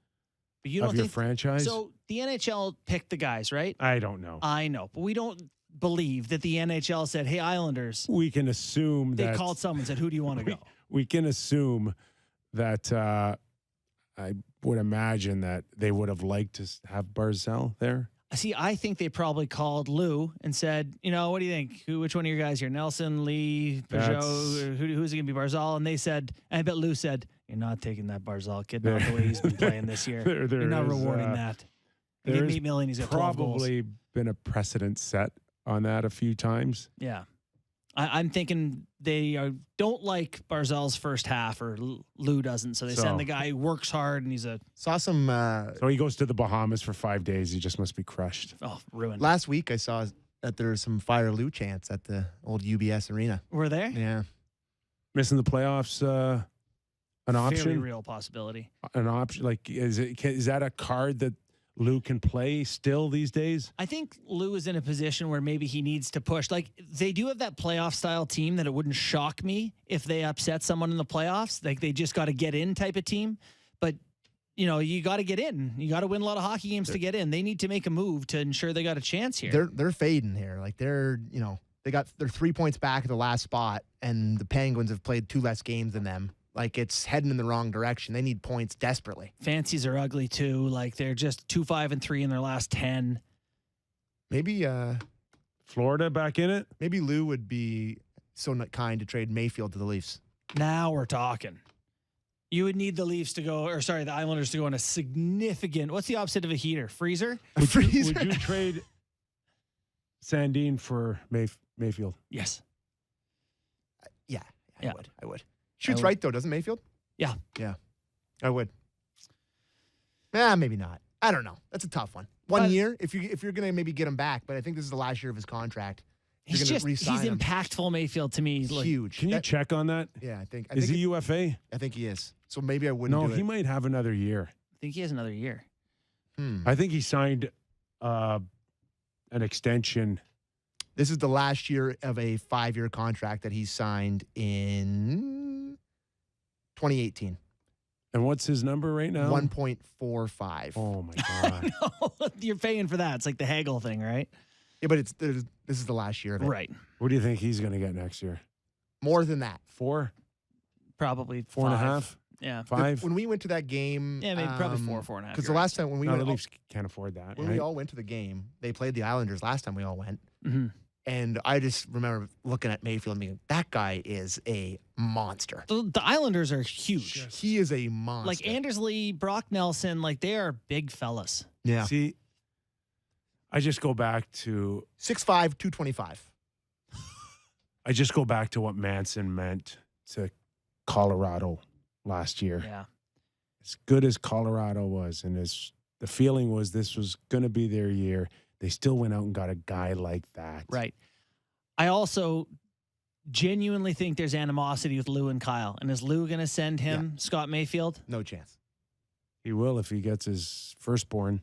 But you don't of your think franchise. so. The NHL picked the guys, right? I don't know. I know, but we don't believe that the NHL said, "Hey, Islanders." We can assume They that called someone and said, "Who do you want to go?" we can assume that I would imagine that they would have liked to have Barzal there. See, I think they probably called Lou and said, "What do you think? Which one of your guys here? Nelson, Lee, Peugeot? Who's it going to be? Barzal?" And they said, I bet Lou said, "You're not taking that Barzal kid, not the way he's been playing this year. You're not rewarding that. You give him $8 million, he's got 12 goals." Probably been a precedent set on that a few times. Yeah. I'm thinking they don't like Barzal's first half, or Lou doesn't. So they send the guy who works hard, and he's Saw some So he goes to the Bahamas for 5 days. He just must be crushed. ruined. last week. I saw that there was some Fire Lou chants at the old UBS arena. We're there? Yeah. Missing the playoffs, an option. Very real possibility. An option. Like, is that a card that Lou can play still these days? I think Lou is in a position where maybe he needs to push. Like, they do have that playoff style team that it wouldn't shock me if they upset someone in the playoffs. Like, they just got to get in type of team. But, you got to get in. You got to win a lot of hockey games to get in. They need to make a move to ensure they got a chance here. They're fading here. Like they're 3 points back at the last spot, and the Penguins have played 2 less games than them. Like, it's heading in the wrong direction. They need points desperately. Fancies are ugly too. Like, they're just 2-5-3 in their last 10. Maybe Florida back in it? maybe Lou would be so not kind to trade Mayfield to the Leafs. Now we're talking. You would need the the Islanders to go on a significant, what's the opposite of a heater? Freezer? Would you trade Sandin for Mayfield? Yes. Yeah, Yeah. I would. Shoots would. right though, doesn't Mayfield? Yeah. Yeah. I would. Maybe not. I don't know. That's a tough one. 1 year, if you're gonna maybe get him back, but I think this is the last year of his contract. He's gonna just he's re-sign him. impactful. Mayfield to me, like, Huge. Can you That- check on that? Yeah, I think. Is he UFA? I think he is. So maybe I wouldn't No, do he it. might have another year. I think he has another year. I think he signed an extension. This is the last year of a 5-year contract that he signed in 2018. And what's his number right now? 1.45. Oh my God. No, you're paying for that. It's like the haggle thing, right? Yeah, but this is the last year of it. Right. What do you think he's going to get next year? More than that. 4? Probably 4.5? Yeah. 5? When we went to that game, Yeah, maybe probably 4.5. Because the last time when we No, went, the Leafs can't afford that. when right? we all went to the game, they played the Islanders last time we all went, hmm and I just remember looking at Mayfield and being, that guy is a monster. the Islanders are huge. He is a monster. Like Andersley, Brock Nelson, like they are big fellas. yeah, See, I just go back to 6'5", 225. I just go back to what Manson meant to Colorado last year. Yeah. As good as Colorado was, and as the feeling was this was going to be their year, they still went out and got a guy like that. Right. I also genuinely think there's animosity with Lou and Kyle. And is Lou going to send him Scott Mayfield? No chance. He will if he gets his firstborn.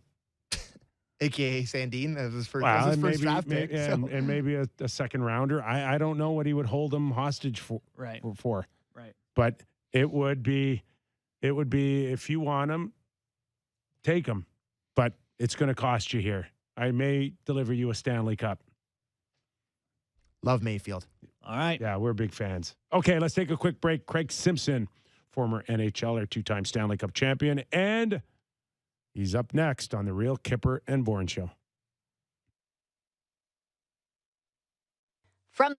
AKA Sandine, that was his first, Well, that was and his first maybe, draft pick. so. and maybe a second rounder. I don't know what he would hold him hostage for. Right. Right. But it would be if you want him, take him. But it's going to cost you here. I may deliver you a Stanley Cup. Love Mayfield. All right. Yeah, we're big fans. Okay, let's take a quick break. Craig Simpson, former NHLer, 2-time Stanley Cup champion, and he's up next on the Real Kyper and Bourne Show. From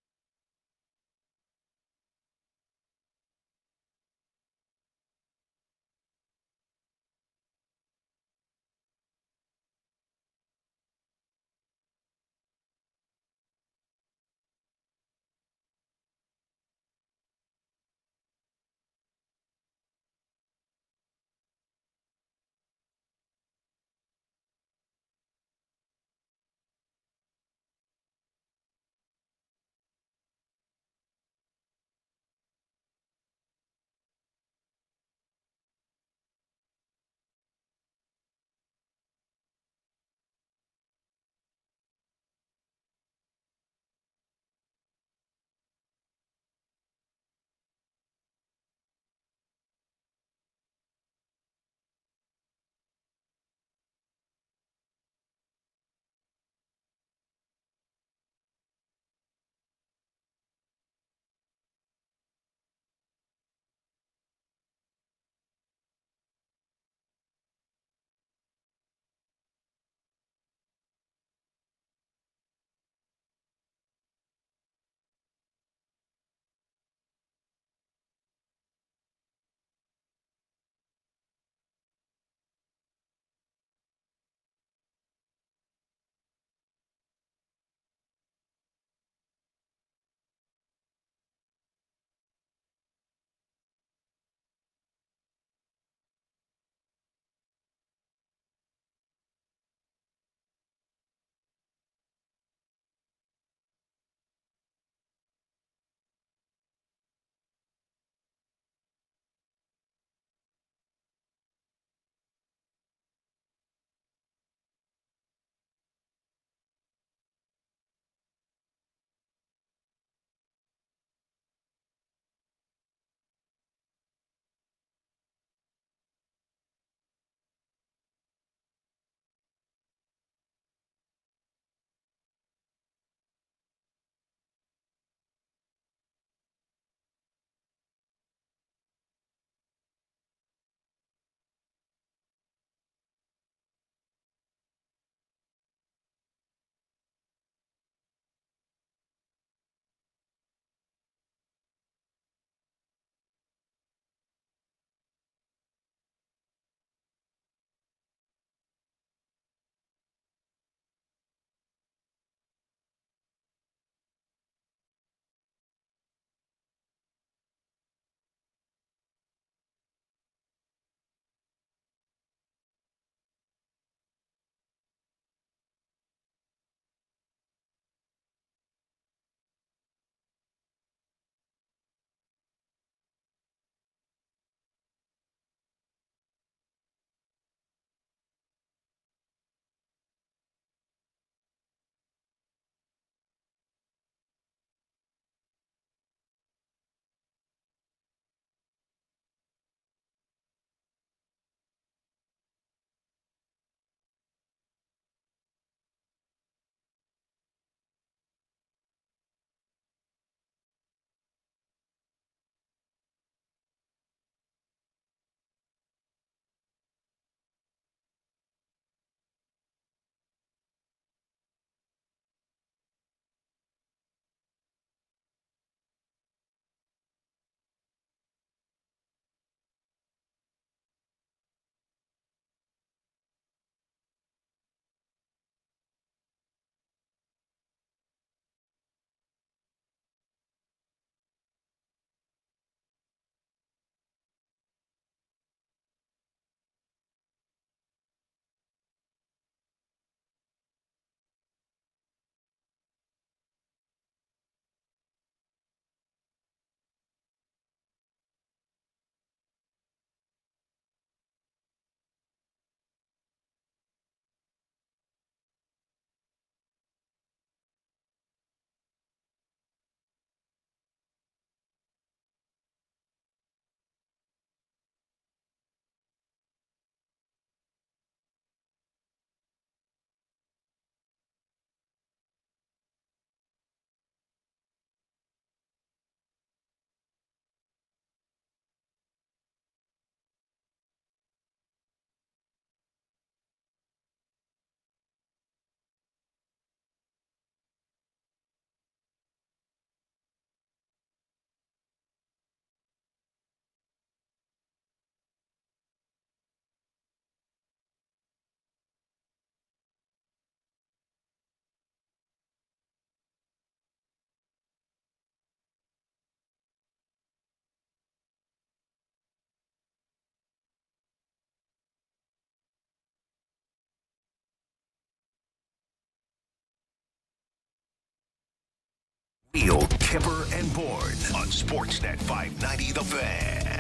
Real Kyper and Bourne on Sportsnet 590 The Fan.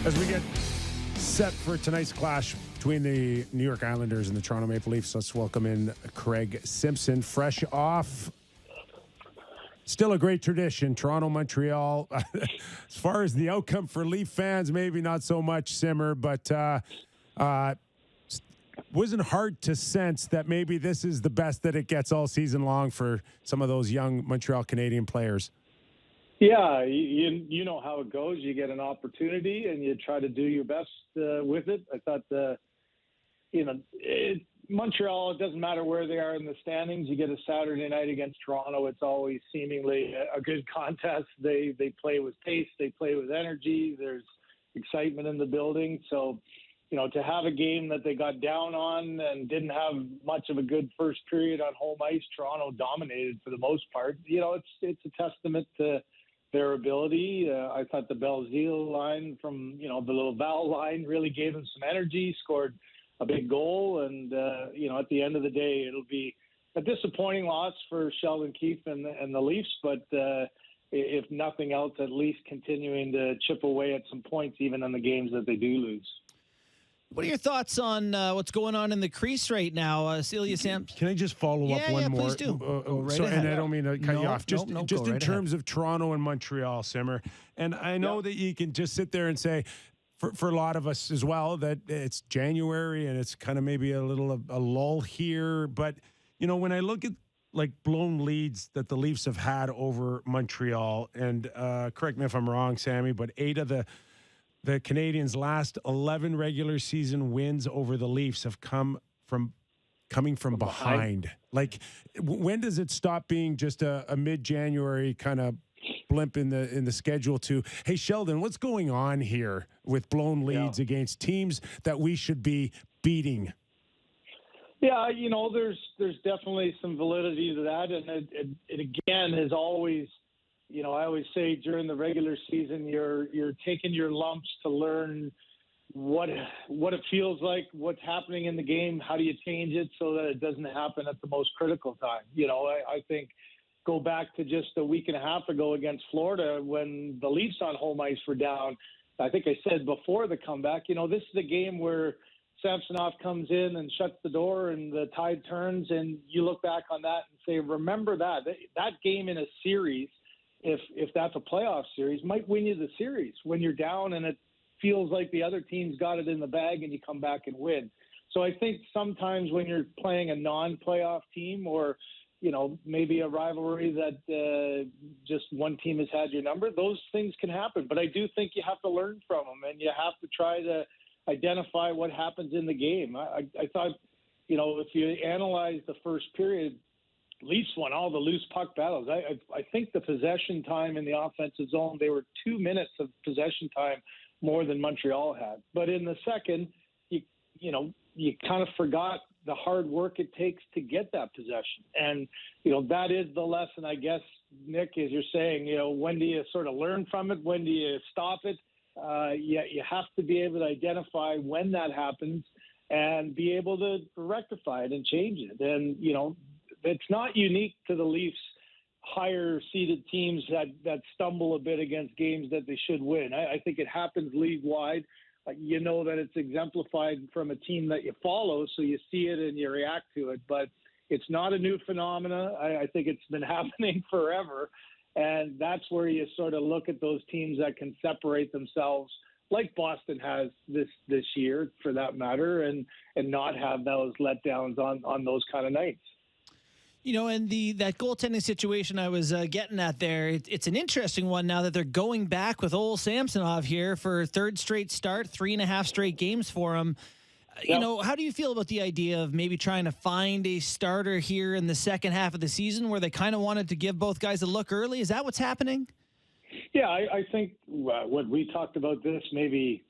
As we get set for tonight's clash between the New York Islanders and the Toronto Maple Leafs, let's welcome in Craig Simpson, fresh off. Still a great tradition, Toronto, Montreal. As far as the outcome for Leaf fans, maybe not so much, Simmer, but wasn't hard to sense that maybe this is the best that it gets all season long for some of those young Montreal Canadian players. Yeah, you know how it goes. You get an opportunity and you try to do your best with it. I thought, Montreal, it doesn't matter where they are in the standings. You get a Saturday night against Toronto. It's always seemingly a good contest. They play with pace. They play with energy. There's excitement in the building. So, to have a game that they got down on and didn't have much of a good first period on home ice, Toronto dominated for the most part. It's a testament to their ability. I thought the Belzile line from, the little Val line really gave them some energy, scored a big goal. And, at the end of the day, it'll be a disappointing loss for Sheldon Keefe and the Leafs. But if nothing else, at least continuing to chip away at some points, even in the games that they do lose. What are your thoughts on what's going on in the crease right now, Celia Sam? Can I just follow up one more? Please do. Right ahead. And I don't mean to cut you off. Just in terms ahead. of Toronto and Montreal, Simmer. And I know that you can just sit there and say, for a lot of us as well, that it's January and it's kind of maybe a lull here. But, when I look at like blown leads that the Leafs have had over Montreal, and correct me if I'm wrong, Sammy, but 8 of the Canadiens' last 11 regular season wins over the Leafs have coming from behind. Like, when does it stop being just a mid-January kind of blimp in the schedule to, hey, Sheldon, what's going on here with blown leads against teams that we should be beating? Yeah, there's definitely some validity to that, and it again is always. I always say during the regular season, you're taking your lumps to learn what it feels like, what's happening in the game, how do you change it so that it doesn't happen at the most critical time. I think go back to just a week and a half ago against Florida when the Leafs on home ice were down. I think I said before the comeback, this is a game where Samsonov comes in and shuts the door and the tide turns, and you look back on that and say, remember that game in a series, if that's a playoff series, might win you the series when you're down and it feels like the other team's got it in the bag and you come back and win. So I think sometimes when you're playing a non-playoff team or, maybe a rivalry that just one team has had your number, those things can happen. But I do think you have to learn from them and you have to try to identify what happens in the game. I thought, if you analyze the first period, Leafs won all the loose puck battles. I think the possession time in the offensive zone, they were 2 minutes of possession time more than Montreal had. But in the second, you kind of forgot the hard work it takes to get that possession. And, that is the lesson, I guess, Nick, as you're saying, when do you sort of learn from it? When do you stop it? You have to be able to identify when that happens and be able to rectify it and change it. And, it's not unique to the Leafs higher seeded teams that stumble a bit against games that they should win. I think it happens league wide. That it's exemplified from a team that you follow, so you see it and you react to it. But it's not a new phenomena. I think it's been happening forever. And that's where you sort of look at those teams that can separate themselves, like Boston has this year, for that matter, and not have those letdowns on those kind of nights. And that goaltending situation I was getting at there, it's an interesting one now that they're going back with old Samsonov here for third straight start, 3.5 straight games for him. Yep. How do you feel about the idea of maybe trying to find a starter here in the second half of the season where they kind of wanted to give both guys a look early? Is that what's happening? Yeah, I think what we talked about this maybe,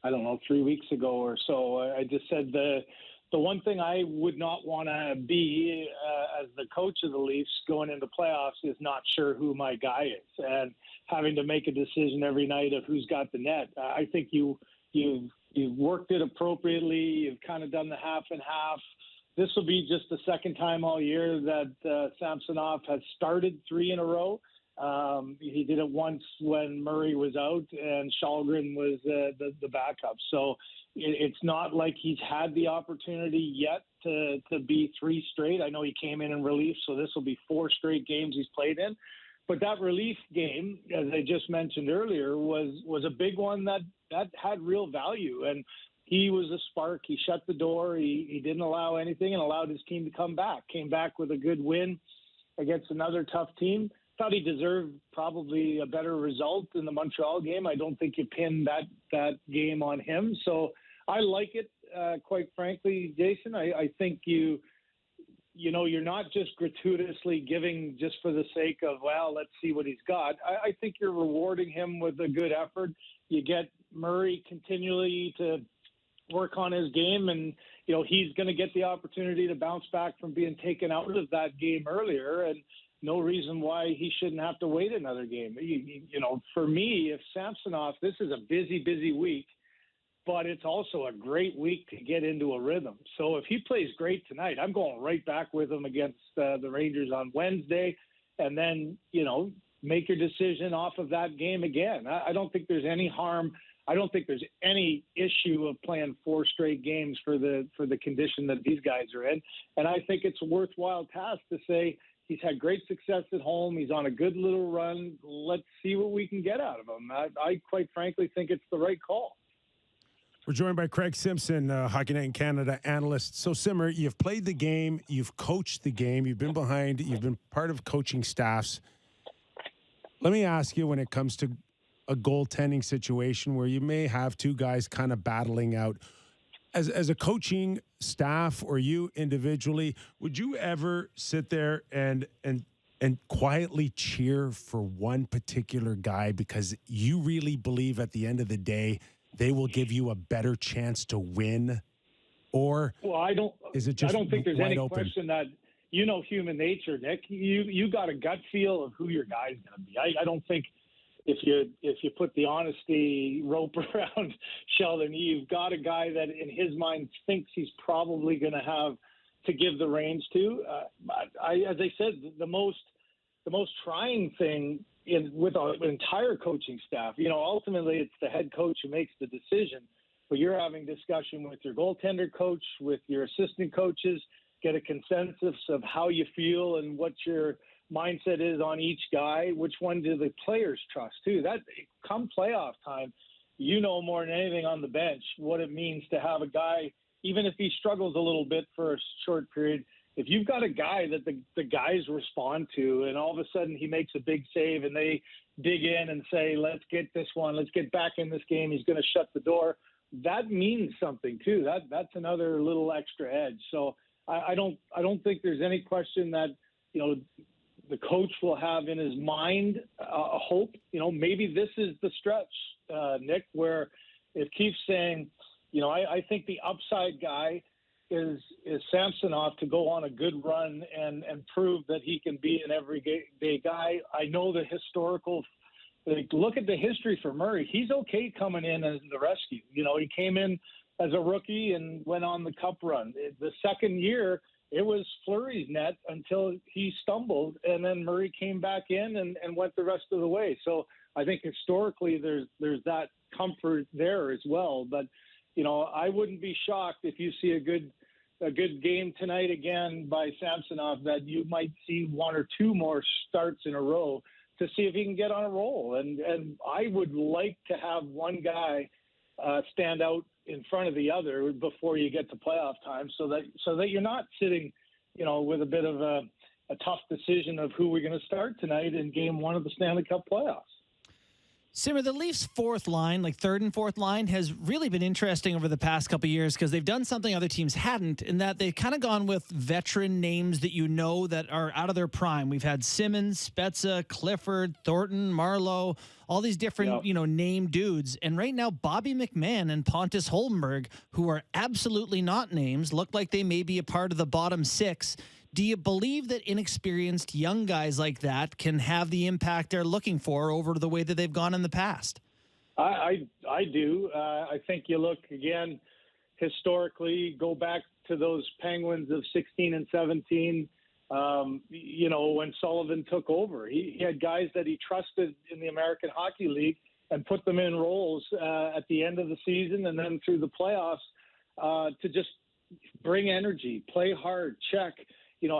3 weeks ago or so. I just said the one thing I would not want to be as the coach of the Leafs going into playoffs is not sure who my guy is and having to make a decision every night of who's got the net. I think you You've worked it appropriately. You've kind of done the half and half. This will be just the second time all year that Samsonov has started 3 in a row. He did it once when Murray was out and Shalgren was the backup. So it's not like he's had the opportunity yet to be 3 straight. I know he came in relief, so this will be 4 straight games he's played in. But that relief game, as I just mentioned earlier, was a big one that had real value. And he was a spark. He shut the door. He didn't allow anything and allowed his team to come back. Came back with a good win against another tough team. Thought he deserved probably a better result in the Montreal game. I don't think you pinned that game on him. So I like it, quite frankly, Jason. I think you're not just gratuitously giving just for the sake of, well, let's see what he's got. I think you're rewarding him with a good effort. You get Murray continually to work on his game, and he's going to get the opportunity to bounce back from being taken out of that game earlier, and no reason why he shouldn't have to wait another game. For me, if Samsonov, this is a busy week, but it's also a great week to get into a rhythm. So if he plays great tonight, I'm going right back with him against the Rangers on Wednesday, and then, make your decision off of that game again. I don't think there's any harm. I don't think there's any issue of playing 4 straight games for the condition that these guys are in. And I think it's a worthwhile task to say he's had great success at home. He's on a good little run. Let's see what we can get out of him. I quite frankly think it's the right call. We're joined by Craig Simpson, Hockey Night in Canada analyst. So, Simmer, you've played the game, you've coached the game, you've been behind, you've been part of coaching staffs. Let me ask you, when it comes to a goaltending situation where you may have 2 guys kind of battling out, as a coaching staff or you individually, would you ever sit there and quietly cheer for one particular guy because you really believe at the end of the day they will give you a better chance to win? Or is it just I don't think there's any open? question that human nature, Nick. You got a gut feel of who your guy's going to be. I don't think if you put the honesty rope around Sheldon, you've got a guy that in his mind thinks he's probably going to have to give the reins to. As I said, the most trying thing with our entire coaching staff, ultimately it's the head coach who makes the decision, but you're having discussion with your goaltender coach, with your assistant coaches, get a consensus of how you feel and what your mindset is on each guy. Which one do the players trust too? That come playoff time, more than anything on the bench what it means to have a guy, even if he struggles a little bit for a short period. If you've got a guy that the guys respond to, and all of a sudden he makes a big save and they dig in and say, let's get this one, let's get back in this game, he's going to shut the door, that means something too. That's another little extra edge. So I don't think there's any question that the coach will have in his mind a hope. Maybe this is the stretch, Nick, where if Keith's saying, I think the upside guy is Samsonov to go on a good run and prove that he can be an everyday guy. I know the historical. Look at the history for Murray. He's okay coming in as the rescue. He came in as a rookie and went on the cup run. The second year, it was Fleury's net until he stumbled, and then Murray came back in and went the rest of the way. So I think historically there's that comfort there as well. But, I wouldn't be shocked if you see a good game tonight again by Samsonov, that you might see 1 or 2 more starts in a row to see if he can get on a roll. And I would like to have one guy stand out in front of the other before you get to playoff time, so that you're not sitting, with a bit of a tough decision of who we're going to start tonight in game 1 of the Stanley Cup playoffs. Simmer, the Leafs' 4th line, like 3rd and 4th line, has really been interesting over the past couple of years because they've done something other teams hadn't, in that they've kind of gone with veteran names that that are out of their prime. We've had Simmons, Spezza, Clifford, Thornton, Marlowe, all these different, name dudes. And right now, Bobby McMahon and Pontus Holmberg, who are absolutely not names, look like they may be a part of the bottom 6. Do you believe that inexperienced young guys like that can have the impact they're looking for over the way that they've gone in the past? I do. I think you look again historically, go back to those Penguins of 16 and 17. When Sullivan took over, he had guys that he trusted in the American Hockey League and put them in roles at the end of the season and then through the playoffs to just bring energy, play hard, check,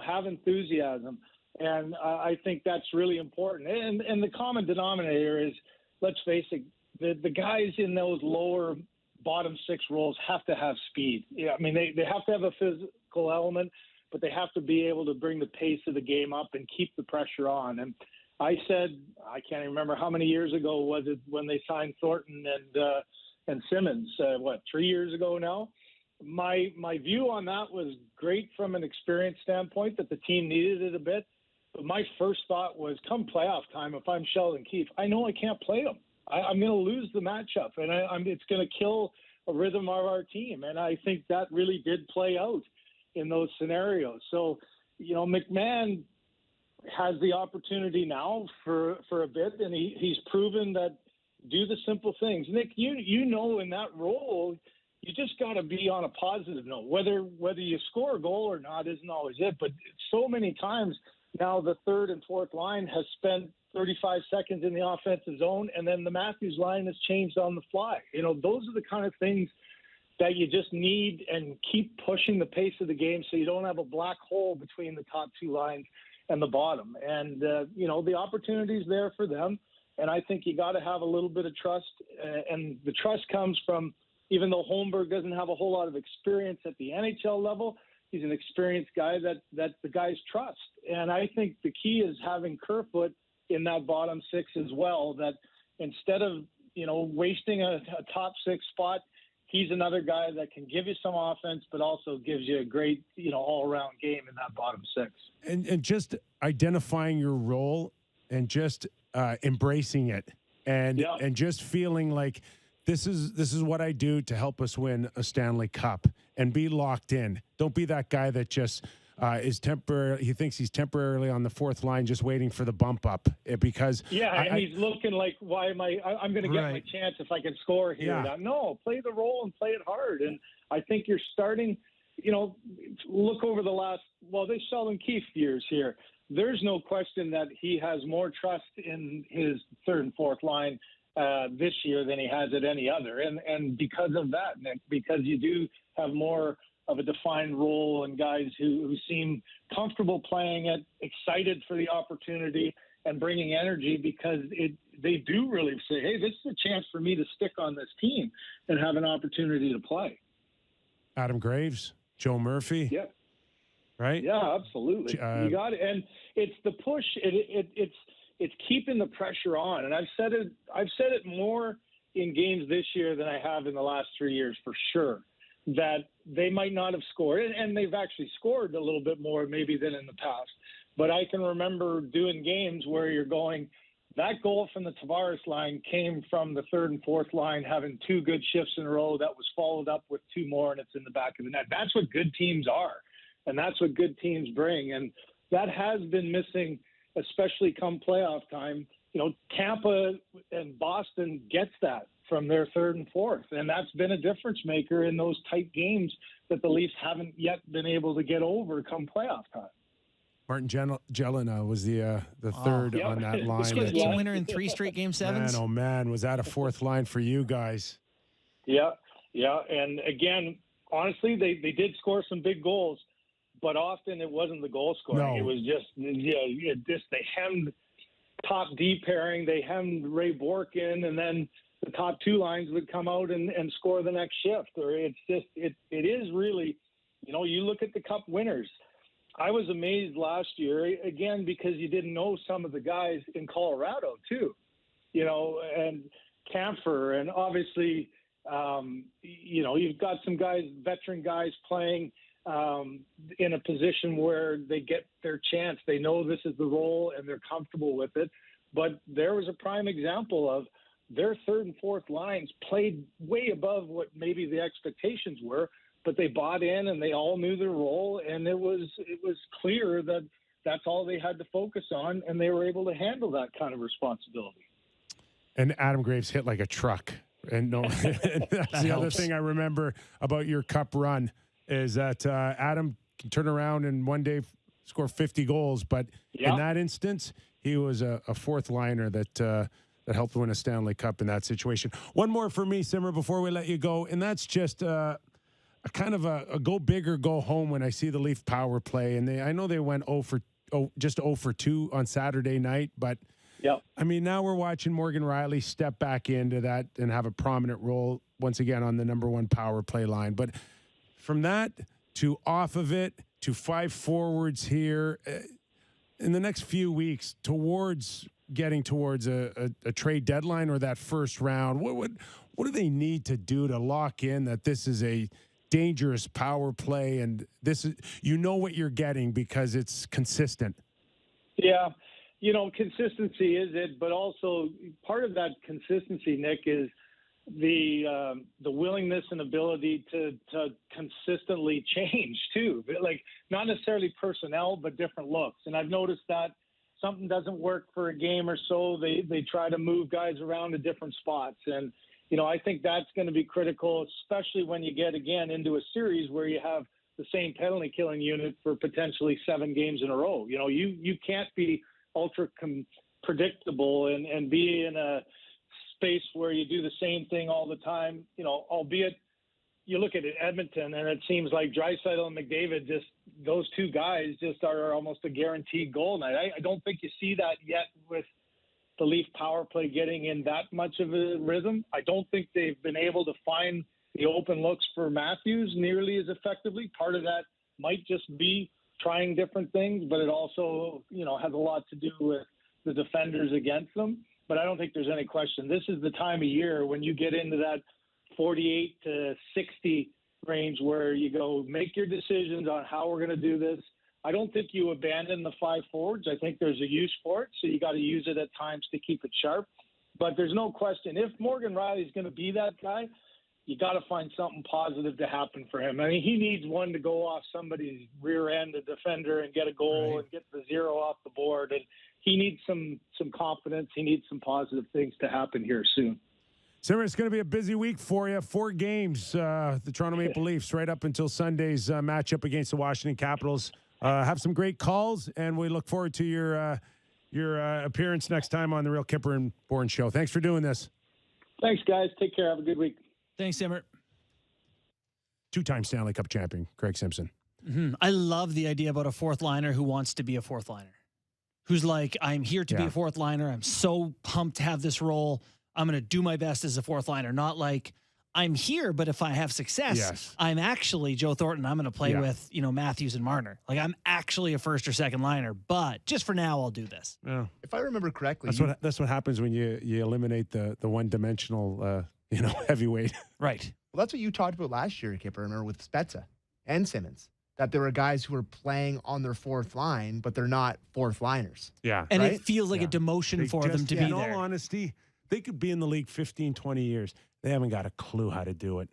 have enthusiasm. And I think that's really important. And the common denominator is, let's face it, the guys in those lower bottom six roles have to have speed. I mean, they have to have a physical element, but they have to be able to bring the pace of the game up and keep the pressure on. And I said, I can't even remember how many years ago was it when they signed Thornton and Simmons, 3 years ago now? My view on that was great from an experience standpoint, that the team needed it a bit. But my first thought was, come playoff time, if I'm Sheldon Keefe, I know I can't play them. I'm going to lose the matchup, and it's going to kill a rhythm of our team. And I think that really did play out in those scenarios. So, McMahon has the opportunity now for a bit, and he's proven that do the simple things. Nick, in that role, you just got to be on a positive note. Whether you score a goal or not isn't always it, but so many times now the third and fourth line has spent 35 seconds in the offensive zone, and then the Matthews line has changed on the fly. Those are the kind of things that you just need, and keep pushing the pace of the game so you don't have a black hole between the top two lines and the bottom. And, the opportunity's there for them. And I think you got to have a little bit of trust. And the trust comes from, even though Holmberg doesn't have a whole lot of experience at the NHL level, he's an experienced guy that the guys trust. And I think the key is having Kerfoot in that bottom six as well, that instead of, wasting a top six spot, he's another guy that can give you some offense, but also gives you a great, all-around game in that bottom six. And just identifying your role and just embracing it, and just feeling like this is what I do to help us win a Stanley Cup, and be locked in. Don't be that guy that just is temporary. He thinks he's temporarily on the fourth line, just waiting for the bump up, because he's looking like, why am I'm going to get my chance if I can score here. Yeah. No, play the role and play it hard. And I think you're starting, look over the last, they Sheldon Keefe years here. There's no question that he has more trust in his third and fourth line this year than he has at any other. And because of that, Nick, because you do have more of a defined role and guys who seem comfortable playing it, excited for the opportunity and bringing energy, because they do really say, hey, this is a chance for me to stick on this team and have an opportunity to play. Adam Graves, Joe Murphy. Yep. Right? Yeah, absolutely. You got it. And it's the push. It's keeping the pressure on. And I've said it more in games this year than I have in the last 3 years for sure, that they might not have scored, and they've actually scored a little bit more maybe than in the past. But I can remember doing games where you're going, that goal from the Tavares line came from the third and fourth line having two good shifts in a row that was followed up with two more, and it's in the back of the net. That's what good teams are, and that's what good teams bring. And that has been missing, especially come playoff time. Tampa and Boston gets that from their third and fourth, and that's been a difference maker in those tight games that the Leafs haven't yet been able to get over come playoff time. Martin Jelena was the third on that line. He scored the game winner in 3 straight game sevens. Man, oh man, was that a fourth line for you guys? Yeah. And again, honestly, they did score some big goals, but often it wasn't the goal scoring. No. It was just they hemmed top D pairing, they hemmed Ray Bourque in, and then the top two lines would come out and score the next shift. Or it is really, you look at the Cup winners. I was amazed last year, again, because you didn't know some of the guys in Colorado too, and Kampfer, and obviously, you've got some guys, veteran guys playing in a position where they get their chance. They know this is the role and they're comfortable with it. But there was a prime example of their third and fourth lines played way above what maybe the expectations were, but they bought in and they all knew their role, and it was clear that that's all they had to focus on, and they were able to handle that kind of responsibility. And Adam Graves hit like a truck. And no, and that's the other thing I remember about your Cup run is that Adam can turn around and one day score 50 goals. But in that instance, he was a fourth liner that helped win a Stanley Cup in that situation. One more for me, Simmer, before we let you go, and that's just a kind of a go big or go home when I see the Leaf power play. And I know they went 0 for 2 on Saturday night, but I mean, now we're watching Morgan Riley step back into that and have a prominent role once again on the number 1 power play line. But from that to off of it to 5 forwards here in the next few weeks towards getting towards a trade deadline or that first round, what do they need to do to lock in that this is a dangerous power play and this is, you know what you're getting because it's consistent? Yeah. You know, consistency is it, but also part of that consistency, Nick, is the willingness and ability to consistently change too. Like not necessarily personnel, but different looks. And I've noticed that something doesn't work for a game or so, they try to move guys around to different spots. And, you know, I think that's going to be critical, especially when you get again into a series where you have the same penalty killing unit for potentially 7 games in a row. You know, you can't be ultra predictable and be in a space where you do the same thing all the time, you know, albeit you look at Edmonton and it seems like Draisaitl and McDavid, just those 2 guys just are almost a guaranteed goal night. I don't think you see that yet with the Leaf power play getting in that much of a rhythm. I don't think they've been able to find the open looks for Matthews nearly as effectively. Part of that might just be trying different things, but it also, you know, has a lot to do with the defenders against them. But I don't think there's any question. This is the time of year when you get into that 48 to 60 range where you go make your decisions on how we're going to do this. I don't think you abandon the 5 forwards. I think there's a use for it, so you got to use it at times to keep it sharp. But there's no question, if Morgan Riley's going to be that guy, you got to find something positive to happen for him. I mean, he needs one to go off somebody's rear end, a defender, and get a goal and get the 0 off the board. And he needs some confidence. He needs some positive things to happen here soon. Simmer, it's going to be a busy week for you. 4 games, the Toronto Maple Leafs, right up until Sunday's matchup against the Washington Capitals. Have some great calls, and we look forward to your appearance next time on the Real Kyper and Bourne Show. Thanks for doing this. Thanks, guys. Take care. Have a good week. Thanks, Simmer. 2-time Stanley Cup champion, Craig Simpson. Mm-hmm. I love the idea about a fourth liner who wants to be a fourth liner. Who's like, I'm here to be a fourth liner. I'm so pumped to have this role. I'm going to do my best as a fourth liner. Not like, I'm here, but if I have success, I'm actually Joe Thornton. I'm going to play with, you know, Matthews and Marner. Like, I'm actually a first or second liner, but just for now, I'll do this. Yeah. If I remember correctly, that's what happens when you eliminate the one-dimensional heavyweight. Right. Well, that's what you talked about last year, Kyper, remember, with Spezza and Simmons, that there were guys who were playing on their fourth line, but they're not fourth liners. Yeah. And it feels like a demotion for them to be there. In all honesty, they could be in the league 15, 20 years. They haven't got a clue how to do it.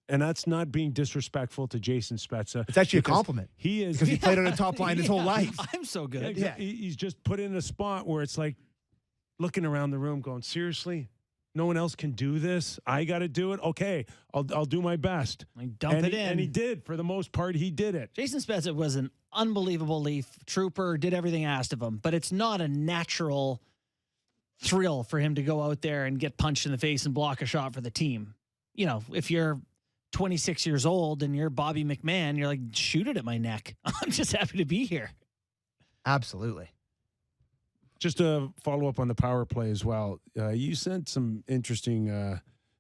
And that's not being disrespectful to Jason Spezza. It's actually a compliment. He is. Because he played on a top line his whole life. I'm so good. Yeah. He's just put in a spot where it's like looking around the room going, seriously? No one else can do this. I got to do it. Okay, I'll do my best. Dump it in. And he did. For the most part, he did it. Jason Spezza was an unbelievable Leaf trooper, did everything asked of him, but it's not a natural thrill for him to go out there and get punched in the face and block a shot for the team. You know, if you're 26 years old and you're Bobby McMahon, you're like, shoot it at my neck. I'm just happy to be here. Absolutely. Just to follow up on the power play as well, you sent some interesting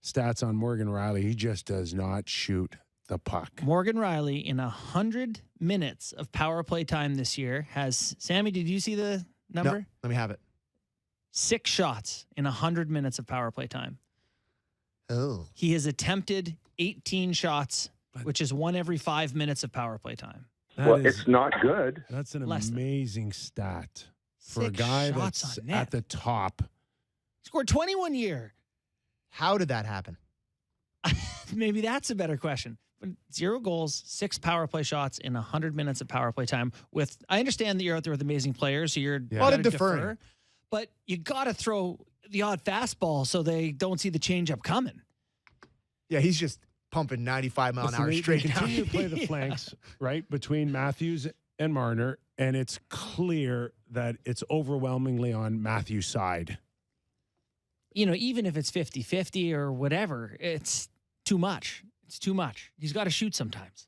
stats on Morgan Riley. He just does not shoot the puck. Morgan Riley, in 100 minutes of power play time this year, has, Sammy, did you see the number? No, let me have it. 6 shots in 100 minutes of power play time. Oh. He has attempted 18 shots, which is 1 every 5 minutes of power play time. It's not good. That's an Less than. amazing stat. For a 6 guy shots that's on net. at the top. Scored 21 year. How did that happen? Maybe that's a better question. 0 goals, 6 power play shots in 100 minutes of power play time. With, I understand that you're out there with amazing players, so you're A lot of deferring. but you got to throw the odd fastball so they don't see the changeup coming. Yeah, he's just pumping 95 mile an hour They straight down. continue to play the flanks, right, between Matthews and Marner, and it's clear that it's overwhelmingly on Matthews' side. You know, even if it's 50-50 or whatever, it's too much. It's too much. He's got to shoot sometimes.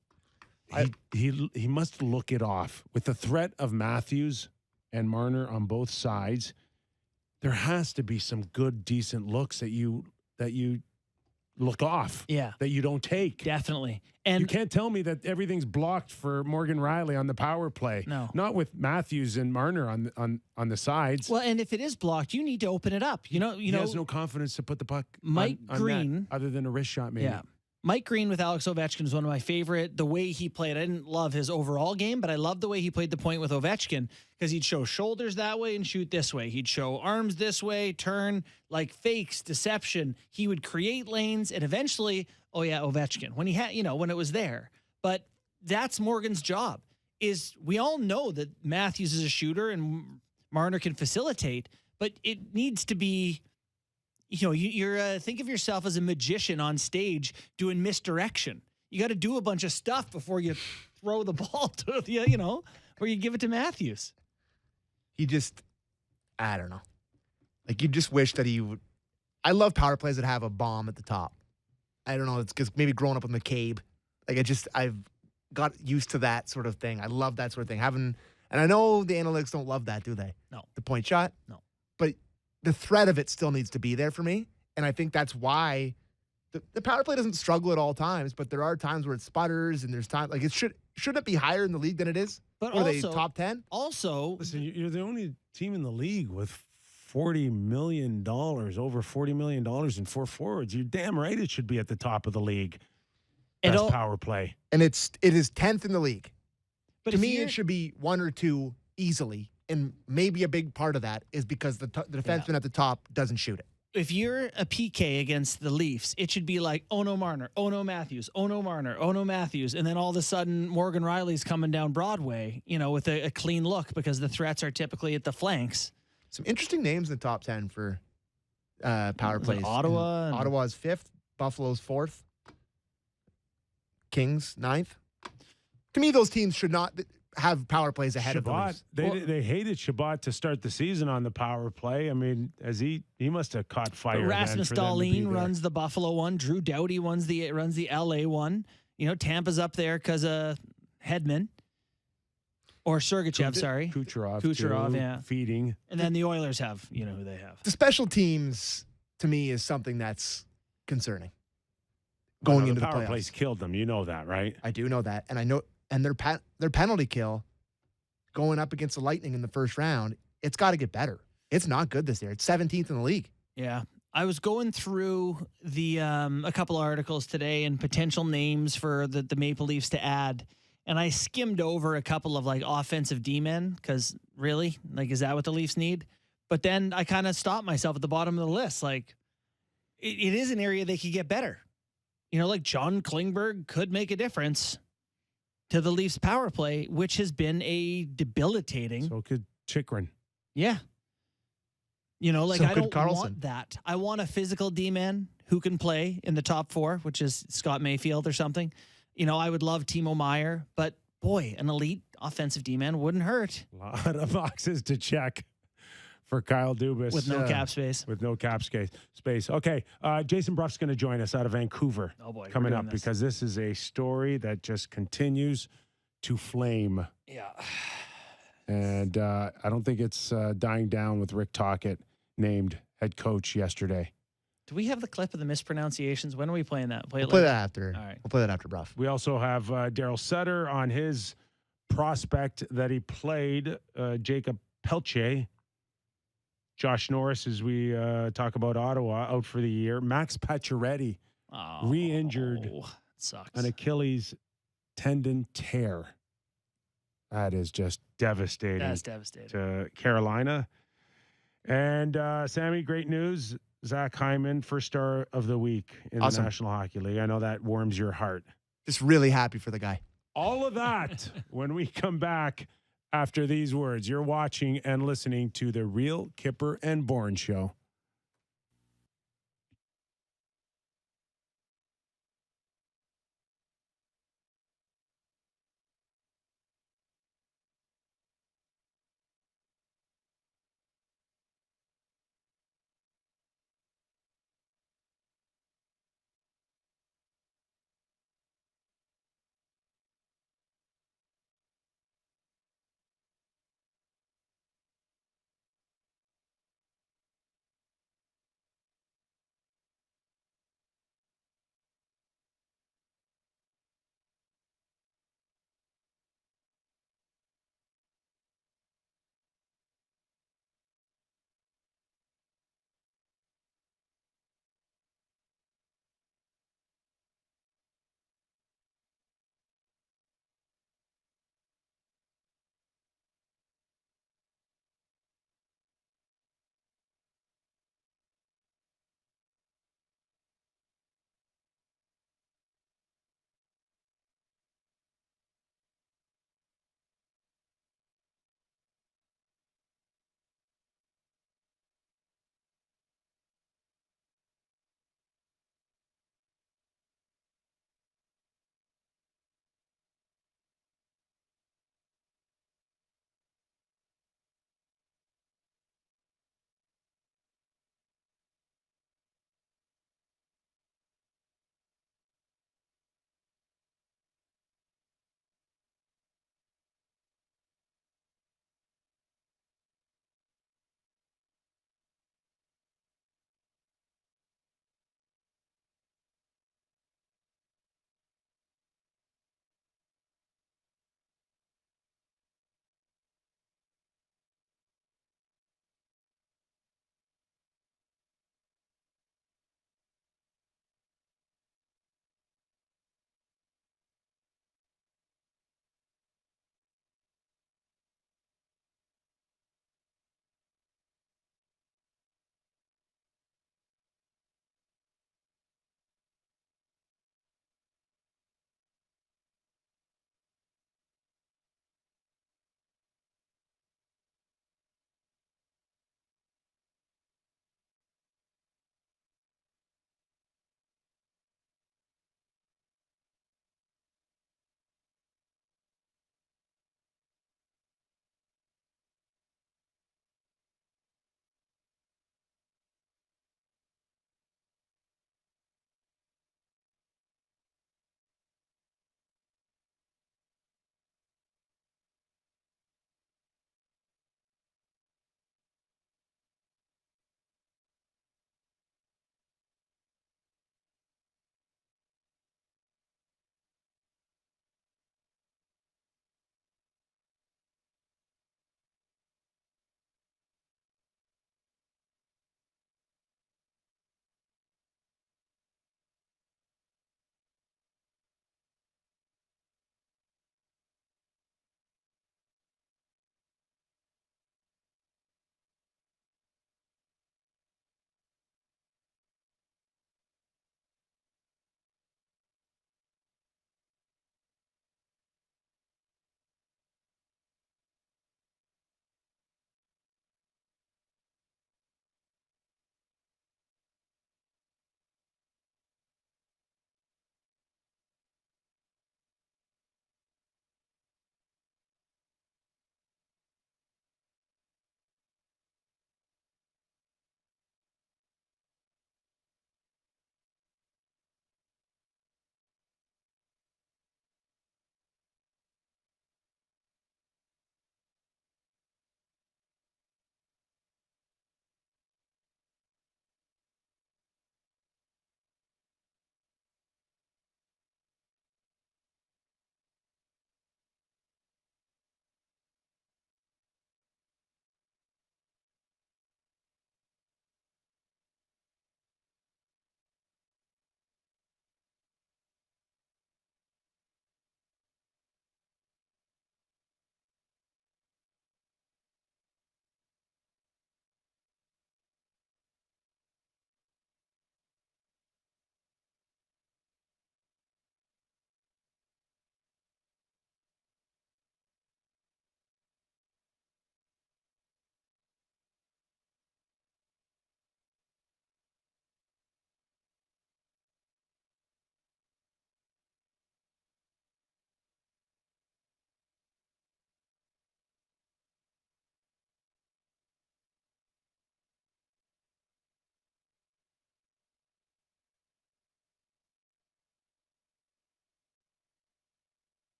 He must look it off. With the threat of Matthews and Marner on both sides, there has to be some good, decent looks that you look off. Yeah. That you don't take. Definitely. And you can't tell me that everything's blocked for Morgan Riley on the power play. No. Not with Matthews and Marner on the sides. well, and if it is blocked, you need to open it up. You know, He has no confidence to put the puck Mike on Green- net, other than a wrist shot, maybe. Yeah. Mike Green with Alex Ovechkin is one of my favorite. The way he played, I didn't love his overall game, but I loved the way he played the point with Ovechkin because he'd show shoulders that way and shoot this way. He'd show arms this way, turn, like fakes, deception. He would create lanes, and eventually, oh yeah, Ovechkin, when he had, when it was there. But that's Morgan's job. Is we all know that Matthews is a shooter and Marner can facilitate, but it needs to be. You're think of yourself as a magician on stage doing misdirection. You got to do a bunch of stuff before you throw the ball to the, or you give it to Matthews. He just, I don't know. Like, you just wish that he would. I love power plays that have a bomb at the top. I don't know. It's because maybe growing up with McCabe. Like, I've got used to that sort of thing. I love that sort of thing. And I know the analytics don't love that, do they? No. The point shot? No. But the threat of it still needs to be there for me. And I think that's why the power play doesn't struggle at all times, but there are times where it sputters and there's time. Like, shouldn't it be higher in the league than it is? But Or are they also- top 10? Also, Listen, you're the only team in the league with $40 million, over $40 million in 4 forwards. You're damn right it should be at the top of the league. And Best al- power play. And it is 10th in the league. but To if me, you're- it should be 1 or 2 easily. And maybe a big part of that is because the defenseman at the top doesn't shoot it. if you're a PK against the Leafs, it should be like, oh no Marner, oh no Matthews, oh no Marner, oh no Matthews. And then all of a sudden Morgan Riley's coming down Broadway, with a clean look because the threats are typically at the flanks. Some interesting names in the top 10 for power Like plays. Ottawa and- Ottawa's 5th. Buffalo's 4th. Kings 9th. To me, those teams should not have power plays ahead of the Shabbat, Leafs. they hated Shabbat to start the season on the power play. I mean, he must have caught fire. then Rasmus for them to be Dahlin there. runs the Buffalo one. Drew Doughty runs the LA one. Tampa's up there because of Hedman. Or Sergachev, sorry. Kucherov, Kucherov, too, yeah. feeding. And then the Oilers have, who they have. The special teams, to me, is something that's concerning. Going into the power playoffs. plays killed them. You know that, right? I do know that. And I know, and their penalty kill going up against the Lightning in the first round, it's got to get better. It's not good this year. It's 17th in the league. Yeah. I was going through the a couple articles today and potential names for the Maple Leafs to add. And I skimmed over a couple of like offensive D-men because really, like, is that what the Leafs need? But then I kind of stopped myself at the bottom of the list. Like, it is an area they could get better. Like John Klingberg could make a difference to the Leafs power play, which has been a debilitating. So could Chikrin. Yeah. Like, So I could don't Karlsson. want that. I want a physical D-man who can play in the top 4, which is Scott Mayfield or something. I would love Timo Meier, but boy, an elite offensive D-man wouldn't hurt A lot of boxes to check for Kyle Dubas. with no cap space. With no cap space. Okay, Jason Bruff's going to join us out of Vancouver. Oh boy, we're coming doing up this. because this is a story that just continues to flame. Yeah. And I don't think it's dying down with Rick Tocchet named head coach yesterday. Do we have the clip of the mispronunciations? When are we playing that? We'll play later? that after. All right. We'll play that after Bruff. We also have Daryl Sutter on his prospect that he played, Jacob Pelche. Josh Norris, as we talk about Ottawa, out for the year. Max Pacioretty, Oh, re-injured sucks. an Achilles tendon tear. That is just devastating That's devastating. to Carolina. And Sammy, great news. Zach Hyman, first star of the week in Awesome. the National Hockey League. I know that warms your heart. Just really happy for the guy. All of that when we come back after these words. You're watching and listening to the Real Kyper and Bourne Show.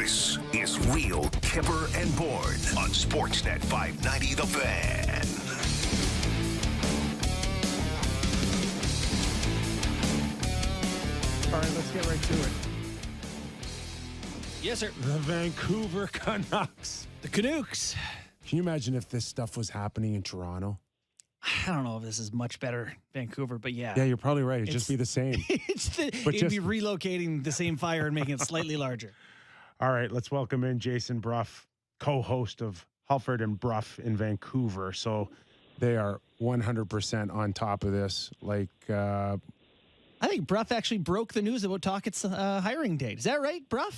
This is Real Kyper and Bourne on Sportsnet 590 The Fan. All right, let's get right to it. Yes, sir. The Vancouver Canucks. The Canucks. Can you imagine if this stuff was happening in Toronto? I don't know if this is much better, Vancouver, but yeah. Yeah, you're probably right. It'd just be the same. But It'd be relocating the same fire and making it slightly larger. All right, let's welcome in Jason Brough, co-host of Halford and Brough in Vancouver. So they are 100% on top of this. Like, I think Brough actually broke the news about Talkett's hiring date. Is that right, Brough?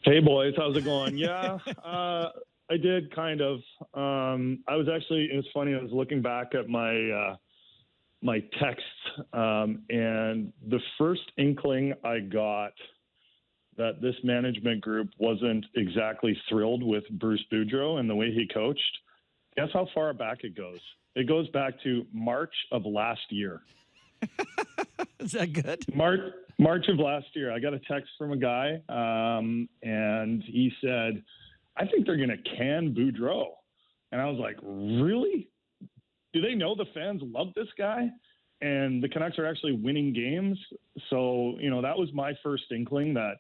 Hey, boys. How's it going? Yeah, I did kind of. I was actually, it was funny. I was looking back at my texts, and the first inkling I got that this management group wasn't exactly thrilled with Bruce Boudreau and the way he coached. Guess how far back it goes? It goes back to March of last year. Is that good? March of last year, I got a text from a guy, and he said, I think they're going to can Boudreau. And I was like, really? Do they know the fans love this guy? And the Canucks are actually winning games. So, that was my first inkling that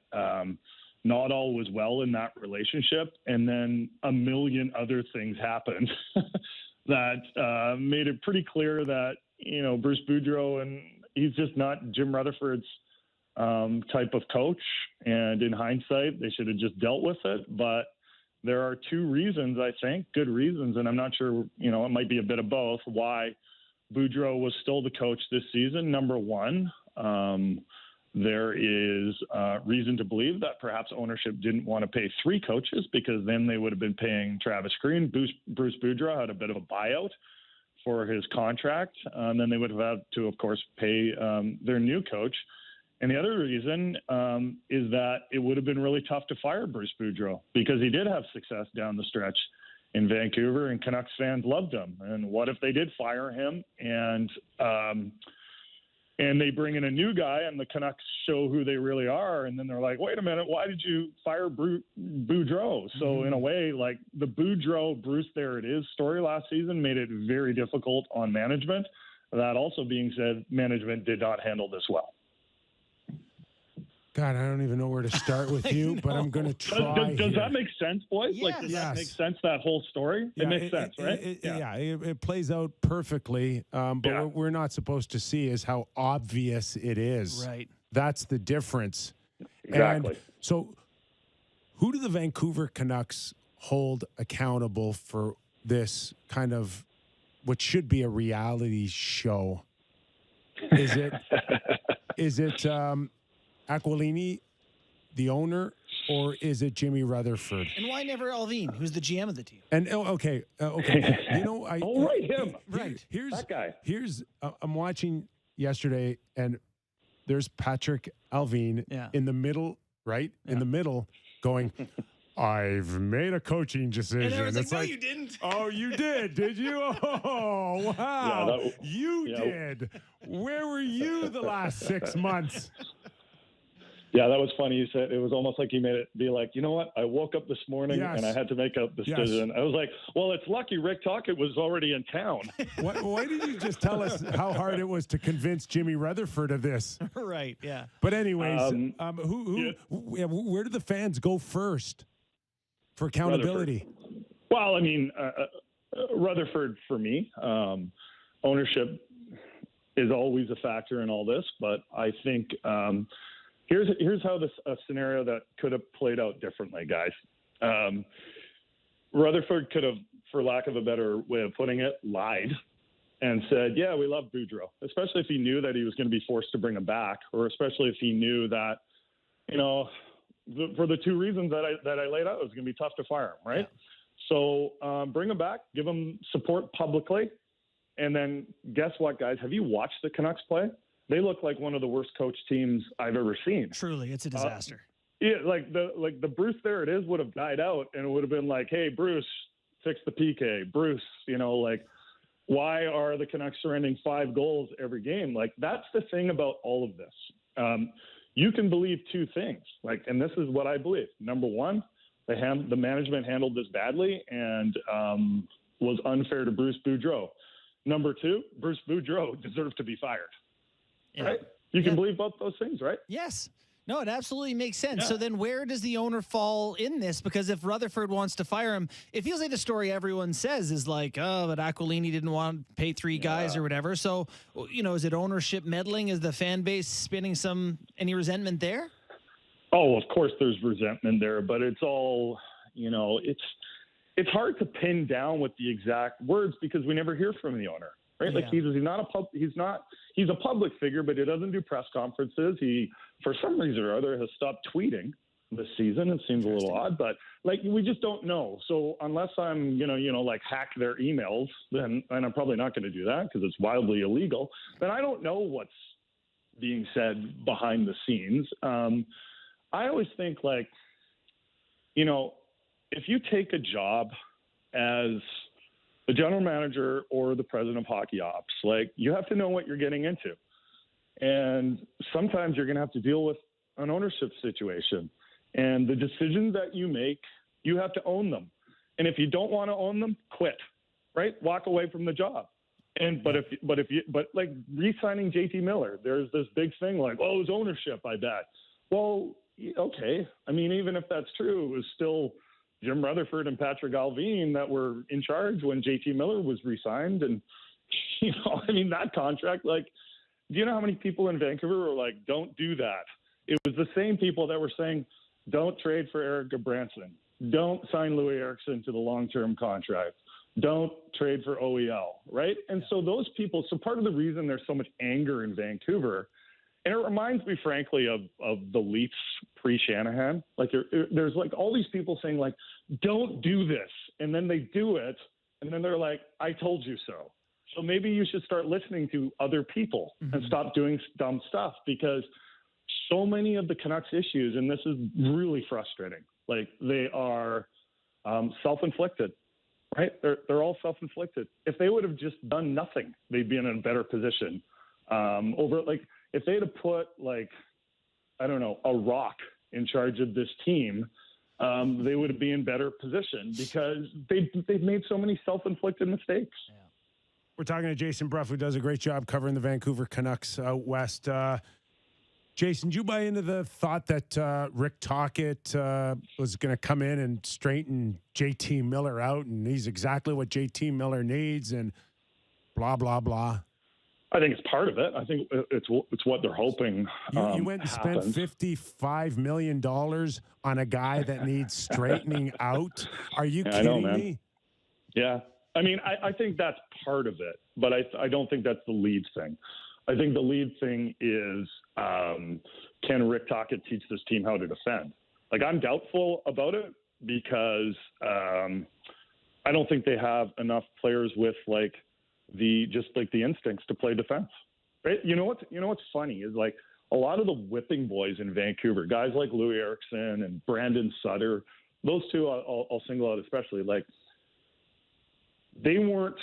not all was well in that relationship. And then a million other things happened that made it pretty clear that, Bruce Boudreau, and he's just not Jim Rutherford's type of coach. And in hindsight, they should have just dealt with it. But there are two reasons, I think, good reasons, and I'm not sure, it might be a bit of both, why Boudreau was still the coach this season. Number one, there is reason to believe that perhaps ownership didn't want to pay three coaches because then they would have been paying Travis Green. Bruce Boudreau had a bit of a buyout for his contract, and then they would have had to, of course, pay their new coach. And the other reason is that it would have been really tough to fire Bruce Boudreau because he did have success down the stretch in Vancouver, and Canucks fans loved him. And what if they did fire him and they bring in a new guy and the Canucks show who they really are, and then they're like, wait a minute, why did you fire Boudreau? So in a way, like the Boudreau, Bruce there it is story last season made it very difficult on management. That also being said, management did not handle this well. God, I don't even know where to start with you, but I'm going to try. Does that make sense, boys? Yes. Like, does that make sense, that whole story? Yeah, it makes sense, right? It plays out perfectly. But what we're not supposed to see is how obvious it is. Right. That's the difference. Exactly. And so who do the Vancouver Canucks hold accountable for this kind of what should be a reality show? Is it Aquilini, the owner, or is it Jimmy Rutherford? And why never Alvin, who's the GM of the team? And okay. Him. Right. Here's that guy. I'm watching yesterday, and there's Patrick Alvin in the middle, right? In the middle, going, I've made a coaching decision. And I was it's like, no, you didn't. Oh, you did you? Oh, wow. Yeah, you did. Where were you the last 6 months? Yeah, that was funny. You said it was almost like he made it be like, you know what? I woke up this morning and I had to make a decision. Yes. I was like, well, it's lucky Rick Tocchet was already in town. Why did you just tell us how hard it was to convince Jimmy Rutherford of this? Right, yeah. But anyways, where do the fans go first for accountability? Rutherford. Well, I mean, Rutherford for me. Ownership is always a factor in all this, but I think here's how a scenario that could have played out differently, guys. Rutherford could have, for lack of a better way of putting it, lied and said, yeah, we love Boudreau, especially if he knew that he was going to be forced to bring him back, or especially if he knew that, for the two reasons that I laid out, it was going to be tough to fire him, right? Yeah. So bring him back, give him support publicly, and then guess what, guys? Have you watched the Canucks play? They look like one of the worst coach teams I've ever seen. Truly, it's a disaster. Like the Bruce there it is would have died out, and it would have been like, hey, Bruce, fix the PK. Bruce, why are the Canucks surrendering 5 goals every game? Like, that's the thing about all of this. you can believe two things. Like, and this is what I believe. Number one, the management handled this badly and was unfair to Bruce Boudreau. Number two, Bruce Boudreau deserved to be fired. Yeah. Right? You can believe both those things, right? Yes. No, it absolutely makes sense. Yeah. So then where does the owner fall in this? Because if Rutherford wants to fire him, it feels like the story everyone says is like, oh, but Aquilini didn't want to pay 3 guys or whatever. So, is it ownership meddling? Is the fan base spinning any resentment there? Oh, of course there's resentment there, but it's all, it's hard to pin down with the exact words because we never hear from the owner. Right? Like he's a public figure, but he doesn't do press conferences. He, for some reason or other, has stopped tweeting this season. It seems a little odd, but we just don't know. So unless I'm, hack their emails, then, and I'm probably not going to do that because it's wildly illegal, then I don't know what's being said behind the scenes. I always think if you take a job as the general manager or the president of hockey ops, you have to know what you're getting into. And sometimes you're going to have to deal with an ownership situation. And the decisions that you make, you have to own them. And if you don't want to own them, quit, right? Walk away from the job. But re-signing JT Miller, there's this big thing it was ownership, I bet. Well, okay. I mean, even if that's true, it was still Jim Rutherford and Patrick Alvin that were in charge when JT Miller was re-signed. And, that contract, do you know how many people in Vancouver were like, don't do that? It was the same people that were saying, don't trade for Eric Gabranson. Don't sign Louis Eriksson to the long-term contract. Don't trade for OEL, right? And so those people, part of the reason there's so much anger in Vancouver, and it reminds me, frankly, of the Leafs pre-Shanahan. There's all these people saying, don't do this. And then they do it. And then they're like, I told you so. So maybe you should start listening to other people and stop doing dumb stuff because so many of the Canucks issues, and this is really frustrating, they are self-inflicted, right? They're all self-inflicted. If they would have just done nothing, they'd be in a better position. If they'd have put a rock in charge of this team, they would be in better position because they've made so many self-inflicted mistakes. Yeah. We're talking to Jason Bruff, who does a great job covering the Vancouver Canucks out west. Jason, did you buy into the thought that Rick Tocchet was going to come in and straighten JT Miller out, and he's exactly what JT Miller needs, and blah, blah, blah? I think it's part of it. I think it's what they're hoping. You went and spent $55 million on a guy that needs straightening out. Are you kidding me? Yeah. I mean, I think that's part of it, but I don't think that's the lead thing. I think the lead thing is can Rick Tocchet teach this team how to defend? I'm doubtful about it because I don't think they have enough players with the instincts to play defense. Right? You know what's funny is a lot of the whipping boys in Vancouver, guys like Louis Eriksson and Brandon Sutter, those two I'll single out especially. They weren't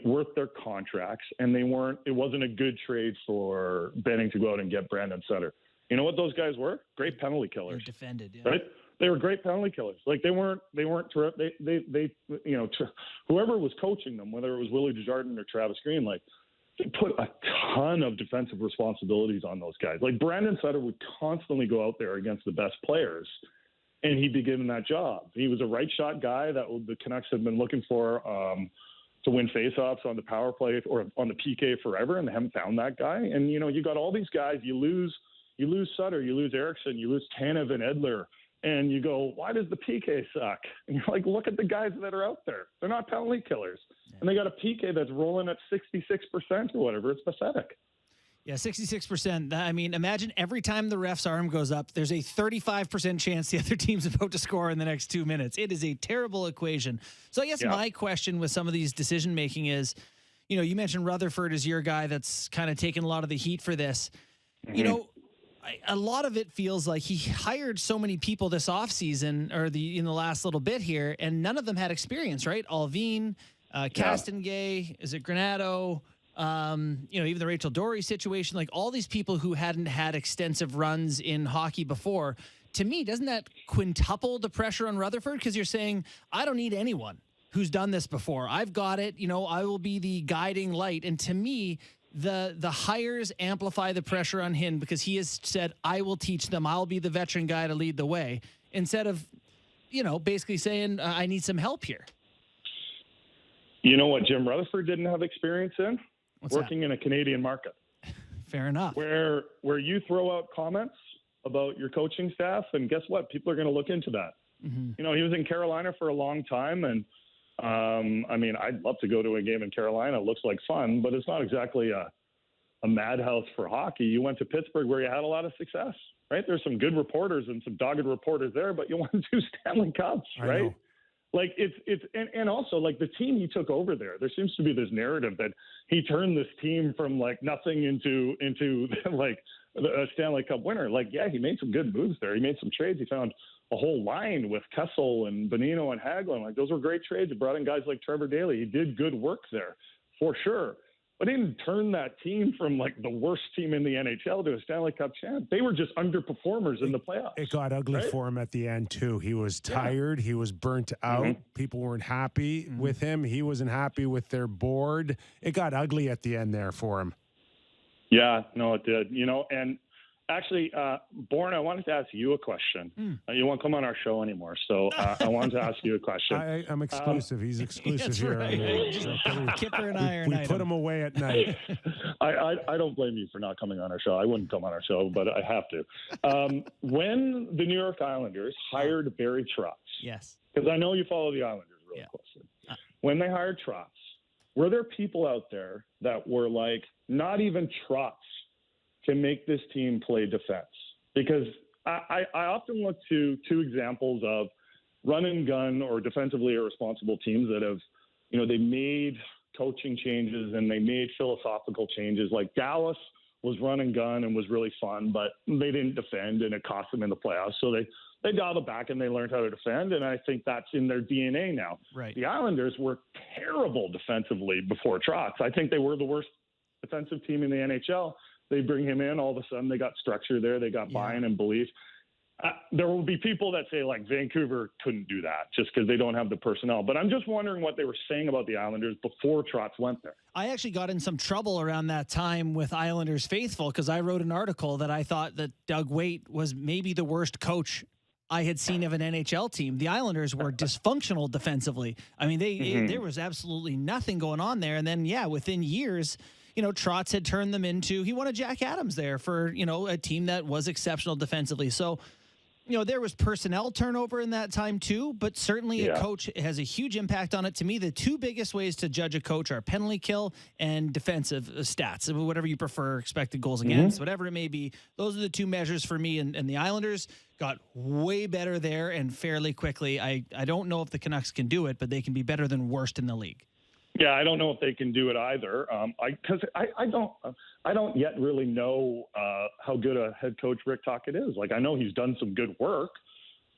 worth their contracts, and it wasn't a good trade for Benning to go out and get Brandon Sutter. You know what those guys were? Great penalty killers. They're defended, yeah. Right? They were great penalty killers. They weren't whoever was coaching them, whether it was Willie Desjardins or Travis Green, they put a ton of defensive responsibilities on those guys. Brandon Sutter would constantly go out there against the best players, and he'd be given that job. He was a right shot guy that the Canucks had been looking for to win faceoffs on the power play or on the PK forever, and they haven't found that guy. And you got all these guys. You lose Sutter, you lose Eriksson, you lose Tanev and Edler. And you go, why does the PK suck? And you're look at the guys that are out there. They're not penalty killers. Yeah. And they got a PK that's rolling at 66% or whatever. It's pathetic. Yeah, 66%. I mean, imagine every time the ref's arm goes up, there's a 35% chance the other team's about to score in the next 2 minutes. It is a terrible equation. So I guess my question with some of these decision-making is, you mentioned Rutherford is your guy that's kind of taking a lot of the heat for this. Mm-hmm. A lot of it feels like he hired so many people this offseason or in the last little bit here, and none of them had experience, right? Alvin, Castengay, is it Granato? Even the Rachel Dory situation, like all these people who hadn't had extensive runs in hockey before. To me, doesn't that quintuple the pressure on Rutherford? Because you're saying, I don't need anyone who's done this before. I've got it. I will be the guiding light. And to me, the hires amplify the pressure on him because he has said, I will teach them. I'll be the veteran guy to lead the way. Instead of, basically saying, I need some help here. You know what Jim Rutherford didn't have experience in? What's working in a Canadian market. Fair enough. Where you throw out comments about your coaching staff, and guess what? People are going to look into that. Mm-hmm. He was in Carolina for a long time, and I'd love to go to a game in Carolina. It looks like fun, but it's not exactly a madhouse for hockey. You went to Pittsburgh where you had a lot of success, right? There's some good reporters and some dogged reporters there, but you won 2 Stanley Cups, right? Like and also like the team he took over there seems to be this narrative that he turned this team from like nothing into like a Stanley Cup winner. Like, yeah, he made some good moves there. He made some trades. He found a whole line with Kessel and Bonino and Hagelin. Like, those were great trades. He brought in guys like Trevor Daley. He did good work there for sure. But he didn't turn that team from like the worst team in the NHL to a Stanley Cup champ. They were just underperformers in the playoffs. It got ugly for him at the end too. He was tired. He was burnt out. Mm-hmm. People weren't happy with him. He wasn't happy with their board. It got ugly at the end there for him. Yeah, no, it did. And actually, Bourne, I wanted to ask you a question. You won't come on our show anymore, so I wanted to ask you a question. I'm exclusive. He's exclusive here. Right. Kipper and I are we put him away at night. I don't blame you for not coming on our show. I wouldn't come on our show, but I have to. When the New York Islanders hired Barry Trotz, yes, because I know you follow the Islanders really closely. When they hired Trotz, were there people out there that were like, not even Trotz can make this team play defense? Because I often look to 2 examples of run and gun or defensively irresponsible teams that have, they made coaching changes and they made philosophical changes. Like Dallas was run and gun and was really fun, but they didn't defend and it cost them in the playoffs. So they dialed it back and they learned how to defend. And I think that's in their DNA now. Right. The Islanders were terrible defensively before Trotz. I think they were the worst defensive team in the NHL. They bring him in, all of a sudden they got structure there, they got buy-in and belief. There will be people that say like Vancouver couldn't do that just because they don't have the personnel. But I'm just wondering what they were saying about the Islanders before Trotz went there. I actually got in some trouble around that time with Islanders faithful because I wrote an article that I thought that Doug Weight was maybe the worst coach I had seen of an NHL team. The Islanders were dysfunctional defensively. I mean, there was absolutely nothing going on there. And then, within years, Trotz had turned them into, he won a Jack Adams there for, a team that was exceptional defensively. So, there was personnel turnover in that time too, but certainly a coach has a huge impact on it. To me, the 2 biggest ways to judge a coach are penalty kill and defensive stats, whatever you prefer, expected goals against, whatever it may be. Those are the 2 measures for me. And the Islanders got way better there and fairly quickly. I don't know if the Canucks can do it, but they can be better than worst in the league. Yeah, I don't know if they can do it either. Because I don't yet really know how good a head coach Rick Tocchet is. Like, I know he's done some good work,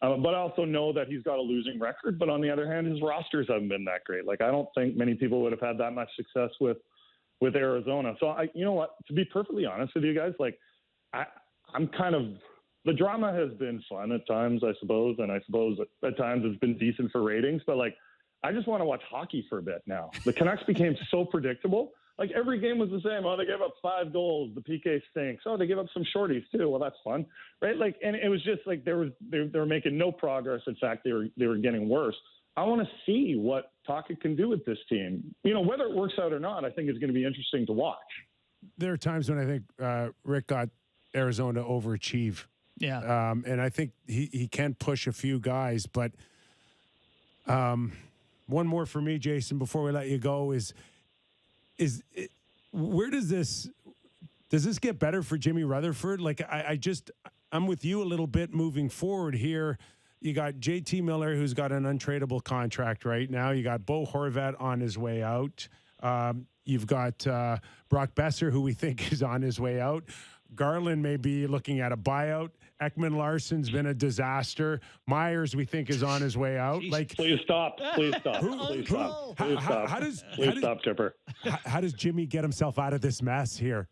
but I also know that he's got a losing record. But on the other hand, his rosters haven't been that great. Like, I don't think many people would have had that much success with Arizona. So you know what? To be perfectly honest with you guys, like, I'm kind of, the drama has been fun at times, I suppose, and I suppose at times it's been decent for ratings. But like, I just want to watch hockey for a bit now. The Canucks became so predictable. Like, every game was the same. Oh, they gave up 5 goals. The PK stinks. Oh, they gave up some shorties too. Well, that's fun, right? Like, and it was just like they were making no progress. In fact, they were getting worse. I want to see what Tocchet can do with this team. Whether it works out or not, I think it's going to be interesting to watch. There are times when I think Rick got Arizona to overachieve. Yeah. And I think he can push a few guys, but one more for me, Jason, before we let you go is where does this get better for Jimmy Rutherford? Like, I'm with you a little bit moving forward here. You got JT Miller, who's got an untradeable contract right now. You got Bo Horvat on his way out. You've got Brock Besser, who we think is on his way out. Garland may be looking at a buyout. Ekman Larsson's been a disaster. Myers, we think, is on his way out. Like, Please stop. Please stop. Please stop. Please stop. Please stop, Chipper. How does Jimmy get himself out of this mess here?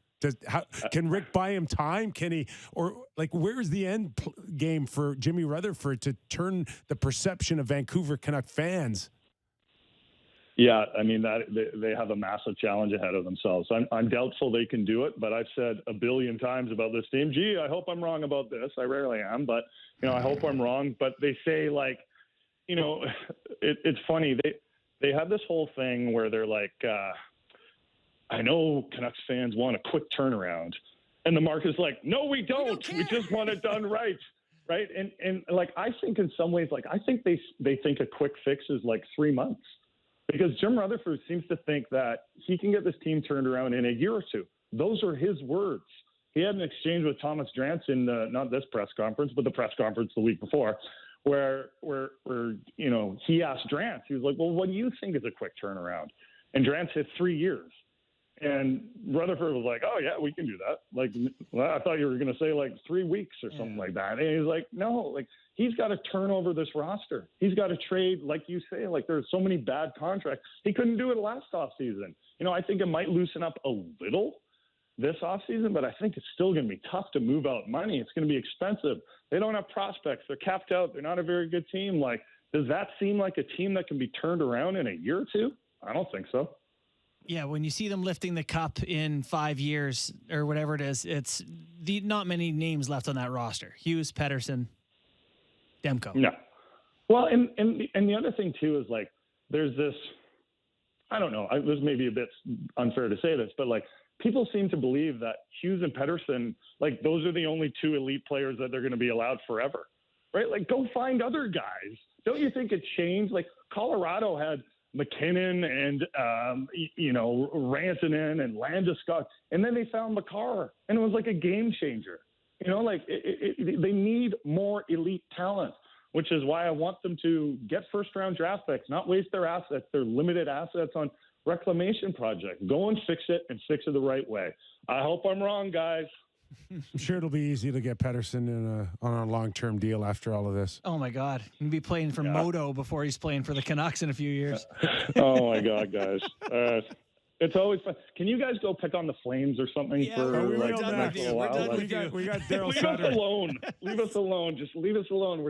Can Rick buy him time? Can he, or like, where's the end game for Jimmy Rutherford to turn the perception of Vancouver Canuck fans? Yeah, I mean, that they have a massive challenge ahead of themselves. I'm doubtful they can do it, but I've said a billion times about this team, gee, I hope I'm wrong about this. I rarely am, but, I hope I'm wrong. But they say, like, it's funny. They have this whole thing where they're like, I know Canucks fans want a quick turnaround. And the mark is like, no, we don't. We just want it done right. Right. And like, I think in some ways, like, I think they think a quick fix is like 3 months. Because Jim Rutherford seems to think that he can get this team turned around in a year or two. Those are his words. He had an exchange with Thomas Drance in not this press conference, but the press conference the week before, where he asked Drance, he was like, well, what do you think is a quick turnaround? And Drance said 3 years. And Rutherford was like, oh, yeah, we can do that. Like, well, I thought you were going to say like 3 weeks or something like that. And he's like, no, like, he's got to turn over this roster. He's got to trade, like you say, like there's so many bad contracts. He couldn't do it last offseason. I think it might loosen up a little this offseason, but I think it's still going to be tough to move out money. It's going to be expensive. They don't have prospects. They're capped out. They're not a very good team. Like, does that seem like a team that can be turned around in a year or two? I don't think so. Yeah, when you see them lifting the cup in 5 years or whatever it is, it's not many names left on that roster. Hughes, Pettersson, Demko. No. Well, and the other thing too is like there's this. I don't know. This may be a bit unfair to say this, but like people seem to believe that Hughes and Pettersson, like those are the only two elite players that they're going to be allowed forever, right? Like go find other guys. Don't you think it changed? Like Colorado had McKinnon and, Rantanen and Landeskog. And then they found Makar, and it was like a game changer. They need more elite talent, which is why I want them to get first-round draft picks, not waste their assets, their limited assets on reclamation projects. Go and fix it and fix it the right way. I hope I'm wrong, guys. I'm sure it'll be easy to get Pettersson on a long-term deal after all of this. Oh, my God. He'll be playing for Modo before he's playing for the Canucks in a few years. Oh, my God, guys. It's always fun. Can you guys go pick on the Flames or something for we're like done the next with you. little We're while? done with you. We got Daryl Sutter. Leave us alone. Leave us alone. Just leave us alone.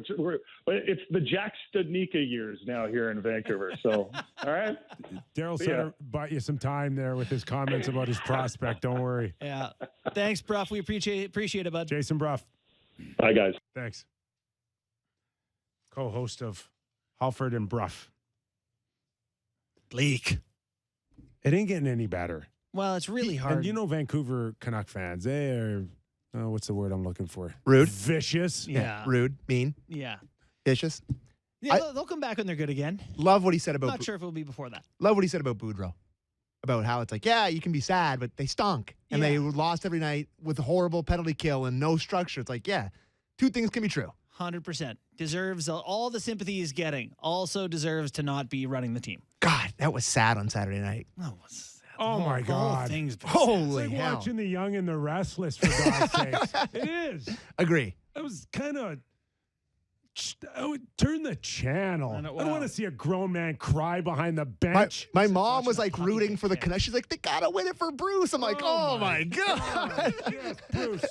But it's the Jack Studnicka years now here in Vancouver. So, all right. Daryl Sutter bought you some time there with his comments about his prospect. Don't worry. Yeah. Thanks, Bruff. We appreciate it, bud. Jason Bruff. Bye, guys. Thanks. Co-host of Halford and Bruff. Bleak. It ain't getting any better. Well, it's really hard. And Vancouver Canuck fans, they are, what's the word I'm looking for? Rude. Vicious. Yeah. Rude. Mean. Yeah. Vicious. Yeah, they'll come back when they're good again. Love what he said about. Not sure if it'll be before that. Love what he said about Boudreaux. About how it's like, yeah, you can be sad, but they stunk. And they lost every night with a horrible penalty kill and no structure. It's like, yeah, two things can be true. 100%. Deserves all the sympathy he's getting. Also deserves to not be running the it God, that was sad on Saturday night. Oh, my God. Holy it's like hell. watching The Young and the Restless, for God's sakes. It is. Agree. It was kind of... I would turn the channel. I don't want to see a grown man cry behind the bench. My mom was like rooting for the Canucks. She's like, they got to win it for Bruce. I'm like, oh my God. Yes, Bruce.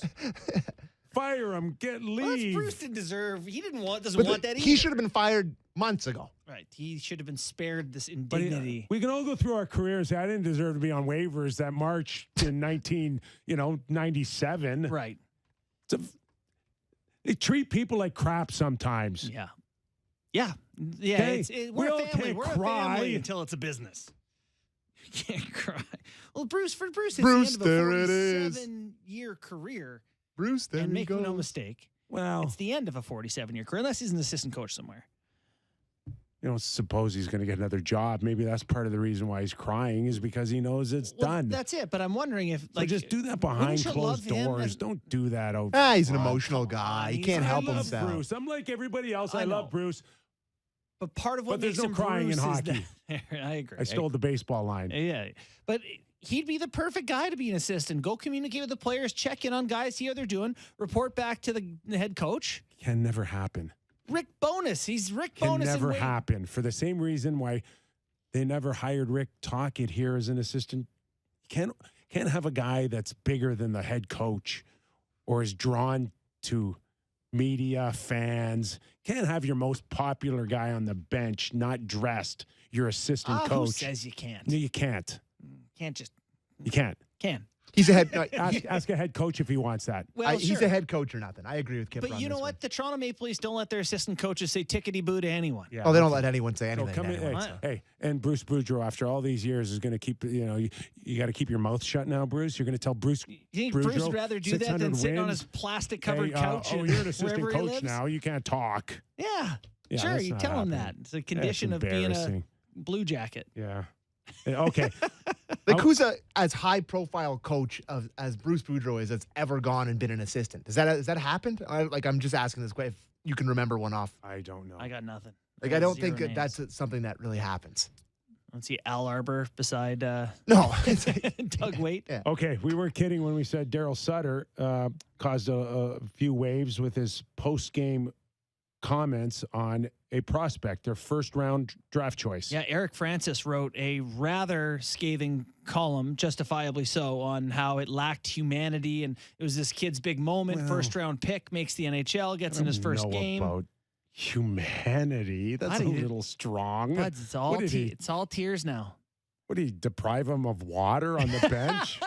Fire him. Leave. Bruce didn't deserve. He doesn't want that either. He should have been fired months ago. Right. He should have been spared this indignity. We can all go through our careers. I didn't deserve to be on waivers that March in 1997. Right. They treat people like crap sometimes. Yeah. Yeah. Yeah. Okay. We're a family. can't We're cry. a family until it's a business. You can't cry. Well, Bruce, it's Bruce, the end of a there it is. 47-year career. Bruce, there and he make goes. no mistake. Well, it's the end of a 47-year career, unless he's an assistant coach somewhere. Suppose he's going to get another job. Maybe that's part of the reason why he's crying is because he knows it's done. That's it. But I'm wondering if, just do that behind closed doors. Don't do that. He's an emotional guy. He can't help himself. Bruce. I'm like everybody else. I love Bruce. But part of what there's makes no him crying Bruce in is hockey. I agree. I stole the baseball line. Yeah. But he'd be the perfect guy to be an assistant. Go communicate with the players, check in on guys, see how they're doing, report back to the head coach. Can never happen. Rick Bowness. He's Rick Can Bowness. never happen. For the same reason why they never hired Rick Tocchet here as an assistant. Can't have a guy that's bigger than the head coach or is drawn to media, fans. Can't have your most popular guy on the bench not dressed, your assistant coach. Who says you can't? No, you can't. Can't just. You can't. Can. He's a head. Ask a head coach if he wants that. Well, He's a head coach or nothing. I agree with Kyper. But you know what? The Toronto Maple Leafs don't let their assistant coaches say tickety-boo to anyone. Yeah, Oh, they don't let anyone say anything. So come to in, anyone. hey, and Bruce Boudreau, after all these years, is going to keep, you got to keep your mouth shut now, Bruce. You're going to tell Bruce. You think Bruce Boudreau, would rather do that 600 than sitting on wins? his plastic-covered couch? You're an assistant wherever he coach lives? now. You can't talk. Yeah. Yeah, sure, that's you not tell him happening. that. It's a condition of being a embarrassing. Blue Jacket. Yeah. Okay. Like, who's as high-profile coach as Bruce Boudreau is that's ever gone and been an assistant? Has that happened? I'm just asking this question. If you can remember one off. I don't know. I got nothing. Like, I don't Zero think names. that's something that really happens. Let's see Al Arbor beside No. Doug Waite. Yeah. Okay, we weren't kidding when we said Daryl Sutter caused a few waves with his post-game comments on a prospect, their first-round draft choice. Yeah, Eric Francis wrote a rather scathing column, justifiably so, on how it lacked humanity, and it was this kid's big moment. Well, first-round pick, makes the NHL, gets in his first game. About humanity, that's a Buddy, little strong. Buds, it's all it's all tears now. What did he deprive him of water on the bench?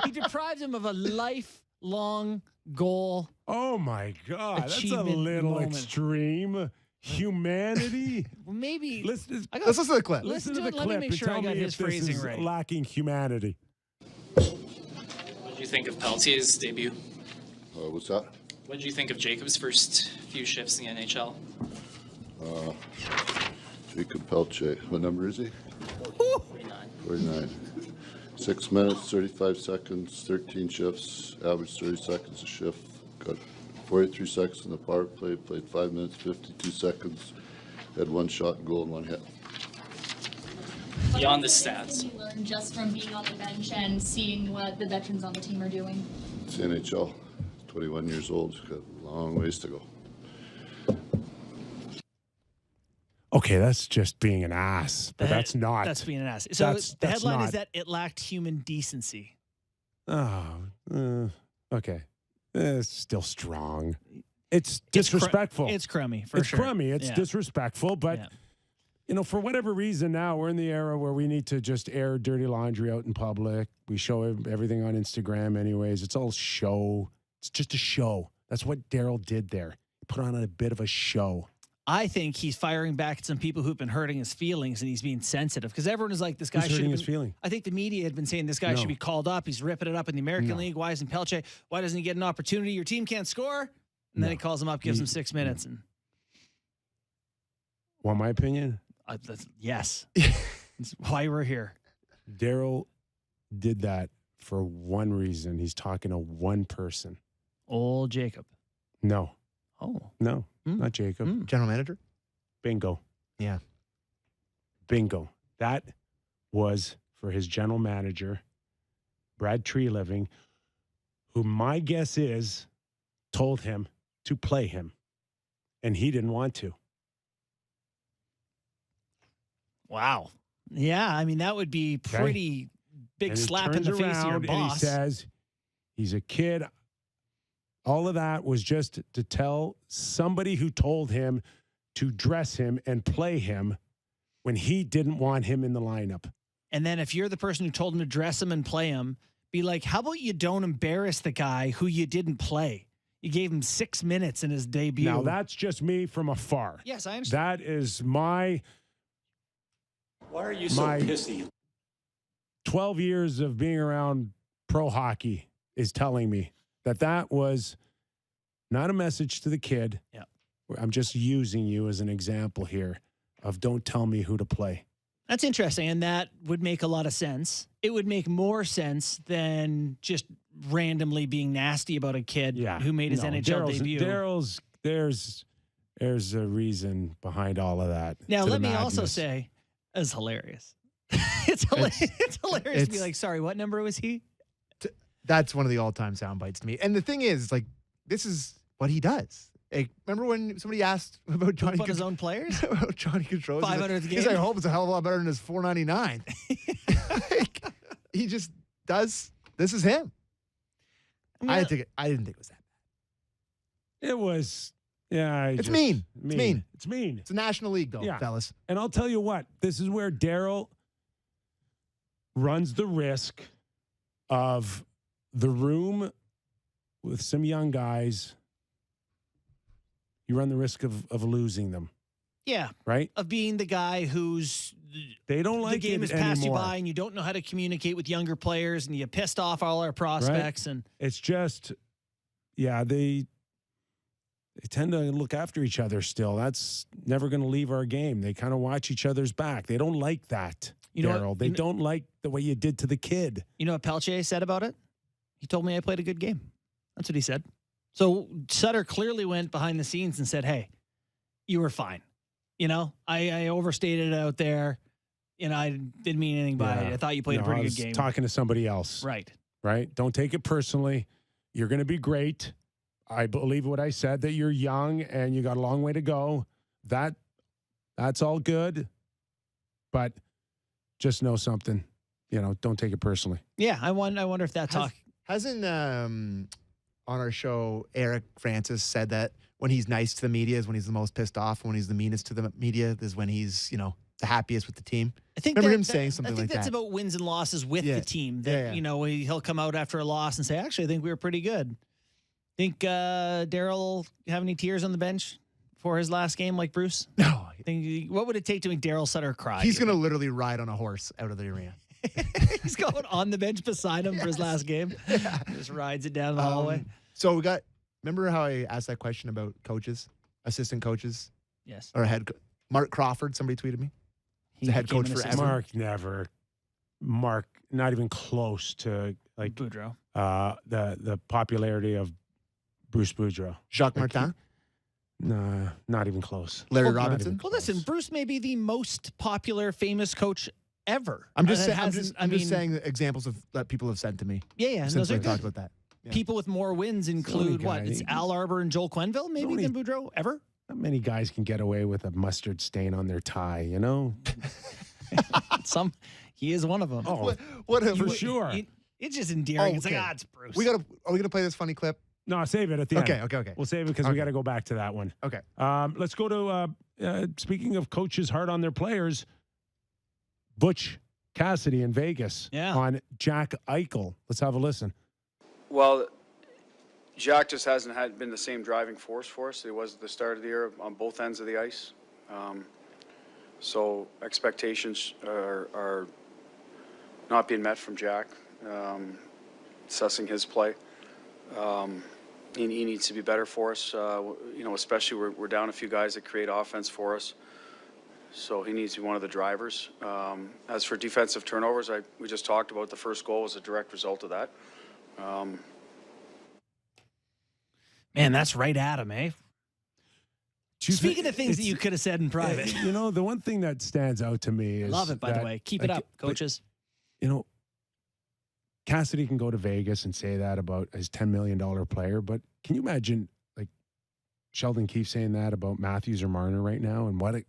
He deprived him of a lifelong goal. Oh my God, that's a Achievement little moment. extreme. Humanity. Well, maybe Let's Let's listen to the clip. listen to do the it. Let me clip make and sure I tell got me his if this phrasing is right. lacking humanity. What did you think of Peltier's debut? What's that? What did you think of Jacob's first few shifts in the NHL? Jacob Pelche. What number is he? 49. 49. 6 minutes, 35 seconds, 13 shifts, average 30 seconds a shift. Got 43 seconds in the power play, played 5 minutes, 52 seconds, had one shot and goal and one hit. Beyond the stats. What you learn just from being on the bench and seeing what the veterans on the team are doing? It's the NHL. 21 years old, got a long ways to go. Okay, that's just being an ass, but that's not. That's being an ass. So the that's headline not. is that it lacked human decency. Oh, okay. It's still strong. It's disrespectful. It's crummy, for It's sure. crummy. It's Yeah. disrespectful, but Yeah. For whatever reason now, we're in the era where we need to just air dirty laundry out in public. We show everything on Instagram anyways. It's all show. It's just a show. That's what Daryl did there. He put on a bit of a show. I think he's firing back at some people who've been hurting his feelings, and he's being sensitive because everyone is like, this guy Who's should hurting have his been. feeling? I think the media had been saying this guy No. should be called up. He's ripping it up in the American No. League. Why isn't Pelche? Why doesn't he get an opportunity? Your team can't score, and then he calls him up, gives him 6 minutes, and Want my opinion? yes, that's why we're here. Daryl did that for one reason. He's talking to one person. Old Jacob. No, Oh, not Jacob. General manager? Bingo. Yeah. Bingo. That was for his general manager, Brad Treliving, who my guess is told him to play him, and he didn't want to. wow. Yeah, I mean that would be pretty big And he slap in turns the face of your around boss. And he says, he's a kid. All of that was just to tell somebody who told him to dress him and play him when he didn't want him in the lineup. And then if you're the person who told him to dress him and play him, be like, how about you don't embarrass the guy who you didn't play? You gave him 6 minutes in his debut. Now, that's just me from afar. Yes, I understand. That is my... Why are you so pissy? 12 years of being around pro hockey is telling me that was not a message to the kid. Yeah. I'm just using you as an example here of don't tell me who to play. That's interesting, and that would make a lot of sense. It would make more sense than just randomly being nasty about a kid who made his NHL debut. There's a reason behind all of that. Now, to the let me also madness. say, it's hilarious. It's hilarious to be like, sorry, what number was he? That's one of the all-time sound bites to me. And the thing is, like, this is what he does. Like, remember when somebody asked about Johnny Put his own players? about Johnny Gaudreau? 500th game? He's like, I hope it's a hell of a lot better than his 499. Like, he just does. This is him. I didn't think it was that bad. It was. Yeah, It's mean. It's mean. It's mean. It's a National League, though, fellas. And I'll tell you what, this is where Daryl runs the risk of the room with some young guys. You run the risk of losing them. Yeah. Right? Of being the guy who's they don't like the game it has passed anymore. you by and you don't know how to communicate with younger players and you pissed off all our prospects. Right? And it's just, yeah, they tend to look after each other still. That's never going to leave our game. They kind of watch each other's back. They don't like that, Daryl. They don't like the way you did to the kid. You know what Pelche said about it? He told me I played a good game. That's what he said. So Sutter clearly went behind the scenes and said, hey, you were fine. You know, I overstated it out there. And I didn't mean anything by it. I thought you played a pretty good game. Talking to somebody else. Right. Right? Don't take it personally. You're going to be great. I believe what I said, that you're young and you got a long way to go. That's all good. But just know something. You know, don't take it personally. Yeah, I wonder if that talk hasn't on our show Eric Francis said that when he's nice to the media is when he's the most pissed off, and when he's the meanest to the media is when he's, you know, the happiest with the team. I think remember him saying something like that. I think that's about wins and losses with the team. That, you know, he'll come out after a loss and say, actually, I think we were pretty good. Think Daryl have any tears on the bench for his last game like Bruce? No. What would it take to make Daryl Sutter cry? He's going to literally ride on a horse out of the arena. He's going on the bench beside him for his last game. Yeah. Just rides it down the hallway. So we got, remember how I asked that question about coaches, assistant coaches? Yes. Or Mark Crawford, somebody tweeted me. He's a head coach forever. Mark, not even close to like Boudreau. The popularity of Bruce Boudreau. Jacques Martin? No, not even close. Larry Robinson? Well, listen, Bruce may be the most popular, famous coach ever. I'm just saying the examples of that people have sent to me. Yeah. Since we talked about that. Yeah. People with more wins include what? It's Al Arbor and Joel Quenneville, maybe, than Boudreau ever? Not many guys can get away with a mustard stain on their tie, you know? He is one of them. Oh, for sure. It's just endearing. It's like, it's Bruce. Are we gonna play this funny clip? No, save it at the end. Okay. We'll save it because we got to go back to that one. Okay. Let's go to, speaking of coaches hard on their players, Butch Cassidy in Vegas on Jack Eichel. Let's have a listen. Well, Jack just hasn't been the same driving force for us. It was at the start of the year on both ends of the ice. So expectations are not being met from Jack, assessing his play. He needs to be better for us, you know, especially we're down a few guys that create offense for us. So he needs to be one of the drivers. As for defensive turnovers, we just talked about the first goal was a direct result of that. Man, that's right at him, eh? Speaking of things that you could have said in private. You know, the one thing that stands out to me is... Love it, by the way. Keep it up, coaches. You know, Cassidy can go to Vegas and say that about his $10 million player, but can you imagine, like, Sheldon Keefe saying that about Matthews or Marner right now? And what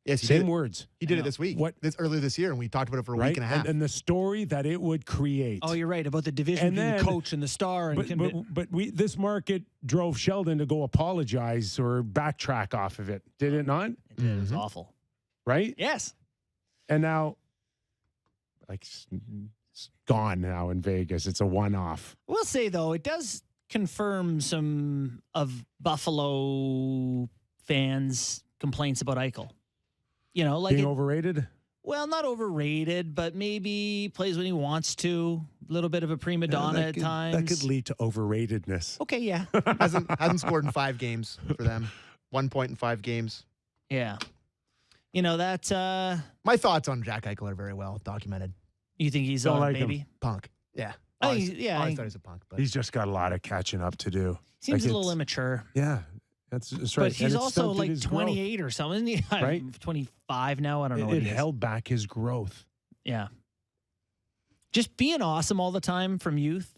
yes, same words. He did it this week. Earlier this year, and we talked about it for a week and a half. And the story that it would create. Oh, you're right about the division coach and the star. And but this market drove Sheldon to go apologize or backtrack off of it. Did it not? It did. It was awful. Right? Yes. And now, like, it's gone now in Vegas. It's a one-off. We'll say, though, it does confirm some of Buffalo fans' complaints about Eichel. You know, like being overrated? Well, not overrated, but maybe plays when he wants to. A little bit of a prima donna at times. That could lead to overratedness. Okay, yeah. hasn't scored in 5 games for them. 1 point in 5 games. Yeah. You know, that's... My thoughts on Jack Eichel are very well documented. You think he's a baby? Punk. Yeah. I always thought he was a punk. But he's just got a lot of catching up to do. Seems a little immature. Yeah. That's right. But he's also like 28 or something, isn't he? Right? 25 now. I don't know. It held back his growth. Yeah. Just being awesome all the time from youth.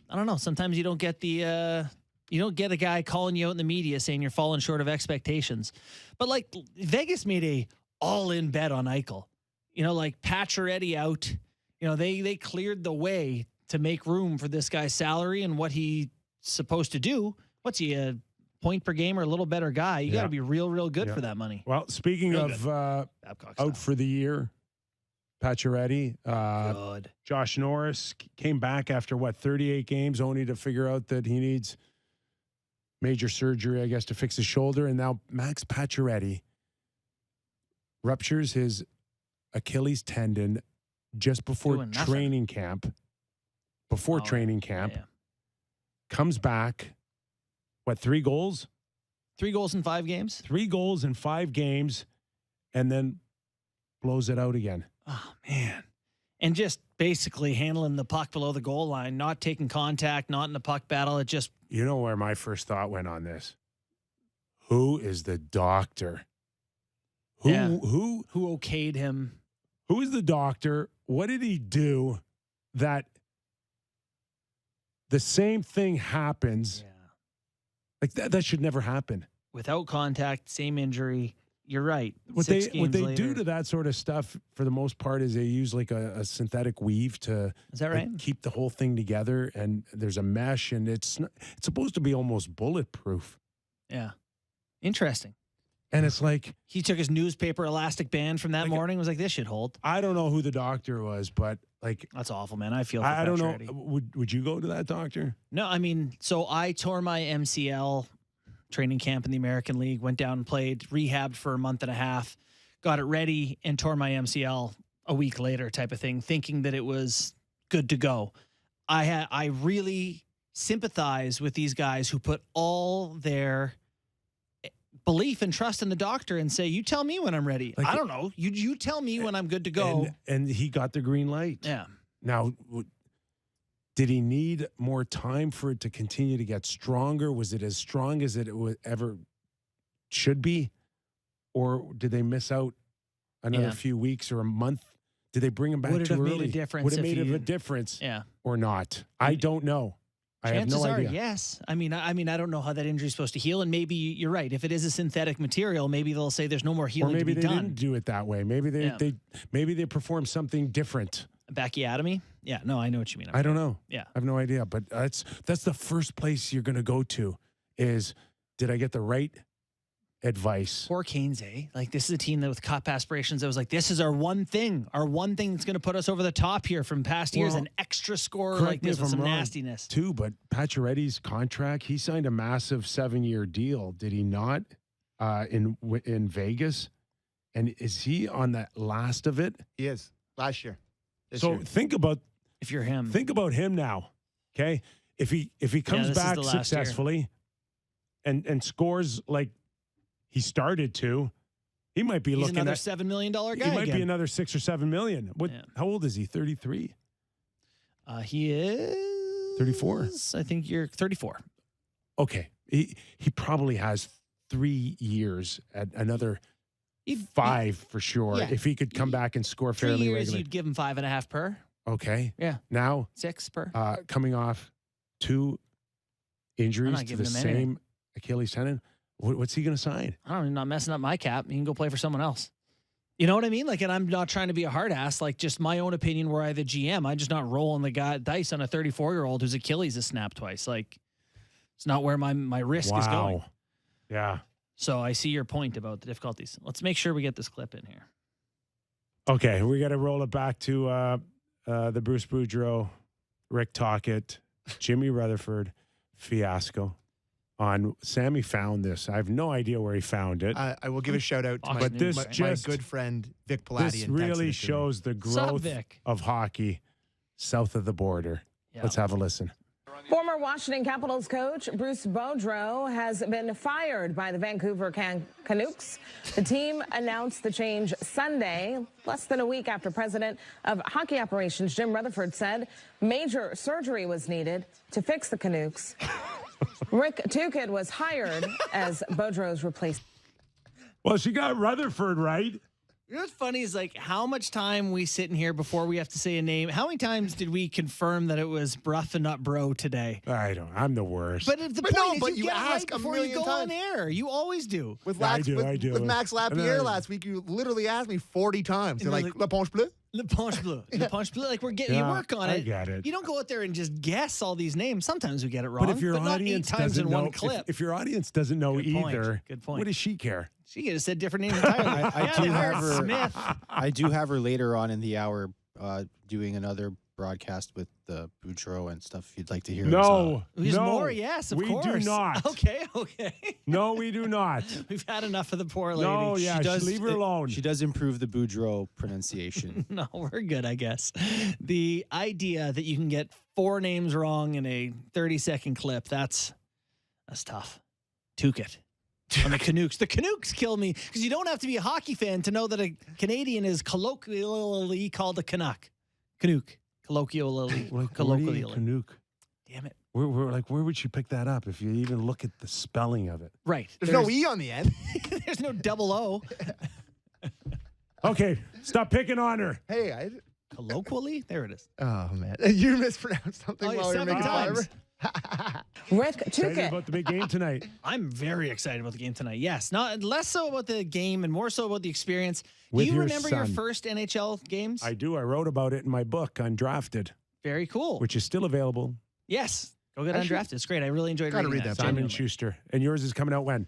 I don't know. Sometimes you don't get you don't get a guy calling you out in the media saying you're falling short of expectations. But like Vegas made a all-in bet on Eichel. You know, like Pacioretty out. You know, they cleared the way to make room for this guy's salary and what he's supposed to do. What's he, a point per game or a little better guy? You got to be real good for that money. Well, speaking of out for the year, Pacioretty, Josh Norris came back after 38 games, only to figure out that he needs major surgery, I guess, to fix his shoulder. And now Max Pacioretty ruptures his Achilles tendon just before training camp. Comes back. 3 goals? 3 goals in 5 games? 3 goals in 5 games, and then blows it out again. Oh, man. And just basically handling the puck below the goal line, not taking contact, not in the puck battle. It just... You know where my first thought went on this? Who is the doctor? Who okayed him? Who is the doctor? What did he do that the same thing happens? Yeah. Like that should never happen. Without contact, same injury. You're right. What they do to that sort of stuff for the most part is they use like a synthetic weave to keep the whole thing together, and there's a mesh, and it's supposed to be almost bulletproof. Yeah. Interesting. And it's like he took his newspaper elastic band from that morning and was like, this should hold. I don't know who the doctor was, but like that's awful, man. I feel I don't know. Would you go to that doctor? No, I mean, so I tore my MCL training camp in the American League, went down and played, rehabbed for a month and a half, got it ready, and tore my MCL a week later type of thing, thinking that it was good to go. I really sympathize with these guys who put all their belief and trust in the doctor and say, you tell me when I'm ready. Like, I don't know. You tell me when I'm good to go. And he got the green light. Yeah. Now, did he need more time for it to continue to get stronger? Was it as strong as it ever should be? Or did they miss out another few weeks or a month? Did they bring him back too early? Made a difference? Would it have made a difference? Yeah. Or not? I don't know. I have no idea. Yes. I mean, I don't know how that injury is supposed to heal, and maybe you're right. If it is a synthetic material, maybe they'll say there's no more healing to be done. Or maybe they didn't do it that way. Maybe they performed something different. Bacchiotomy? Yeah. No, I know what you mean. I don't know. Yeah. I have no idea. But that's the first place you're going to go to is, did I get the right advice? Poor Canes, eh? Like, this is a team that with cup aspirations that was like, this is our one thing that's going to put us over the top here from past years. An extra score like this with some nastiness. Too, but Pacioretty's contract, he signed a massive 7-year deal, did he not? In Vegas, and is he on that last of it? He is last year. So think about if you're him. Think about him now, okay? If he comes back successfully and scores like he started to, he might be looking another at $7 million guy. He might be another $6 or $7 million. How old is he? 33. He is 34. I think you're 34. Okay, he probably has 3 years at another 5 for sure. Yeah. If he could come back and score fairly 3 years, regularly, you'd give him 5.5 per. Okay. Yeah. Now 6 per. Coming off 2 injuries to the same Achilles tendon. What's he going to sign? I don't know. Not messing up my cap. He can go play for someone else. You know what I mean? Like, and I'm not trying to be a hard ass. Like, just my own opinion. Where I the GM, I'm just not rolling the dice on a 34-year-old whose Achilles is snapped twice. Like, it's not where my risk is going. Yeah. So I see your point about the difficulties. Let's make sure we get this clip in here. Okay, we got to roll it back to the Bruce Boudreau, Rick Tocchet, Jimmy Rutherford fiasco. Sammy found this. I have no idea where he found it. I will give a shout out to my good friend Vic Pilati. This really shows the growth of hockey south of the border. Yeah. Let's have a listen. Former Washington Capitals coach Bruce Boudreau has been fired by the Vancouver Canucks. The team announced the change Sunday, less than a week after President of Hockey Operations Jim Rutherford said major surgery was needed to fix the Canucks. Rick Tocchet was hired as Boudreau's replacement. Well, she got Rutherford right. You know what's funny is like how much time we sit in here before we have to say a name. How many times did we confirm that it was Bruff and not Bro today? I don't. I'm the worst. But the point is you get it right before you go on air. You always do. With I do. With Max Lapierre last week, you literally asked me 40 times. You're like, Le Ponche Bleu? Le Ponche Bleu. Le Ponche Bleu. Like, we're getting you work on it. I get it. You don't go out there and just guess all these names. Sometimes we get it wrong. But if your not 8 audience times doesn't in one know, clip. if your audience doesn't know either, Good point. what does she care? She could have said different names entirely. I do have her later on in the hour doing another broadcast with the Boudreau and stuff. If you'd like to hear There's more. Yes, of course. We do not. Okay. No, we do not. We've had enough of the poor lady. No, yeah, leave her alone. She does improve the Boudreau pronunciation. No, we're good, I guess. The idea that you can get 4 names wrong in a 30-second clip, that's tough. Tukit. On the Canucks. The Canucks kill me because you don't have to be a hockey fan to know that a Canadian is colloquially called a Canuck. Canuck. Colloquially. Canuck. Damn it. Where would she pick that up if you even look at the spelling of it? Right. There's no E on the end. There's no double O. Okay, stop picking on her. Hey, colloquially? There it is. Oh, man. You mispronounced something while you were making fun of her. Rick Excited Tukit. about the big game tonight. I'm very excited about the game tonight. Yes, not less so about the game and more so about the experience. With Do you your remember your son. first NHL games? I do. I wrote about it in my book, Undrafted, Very cool. which is still available. Yes, go get Undrafted. It's great. I really enjoyed Gotta reading read that. Simon genuinely. Schuster. And yours is coming out when?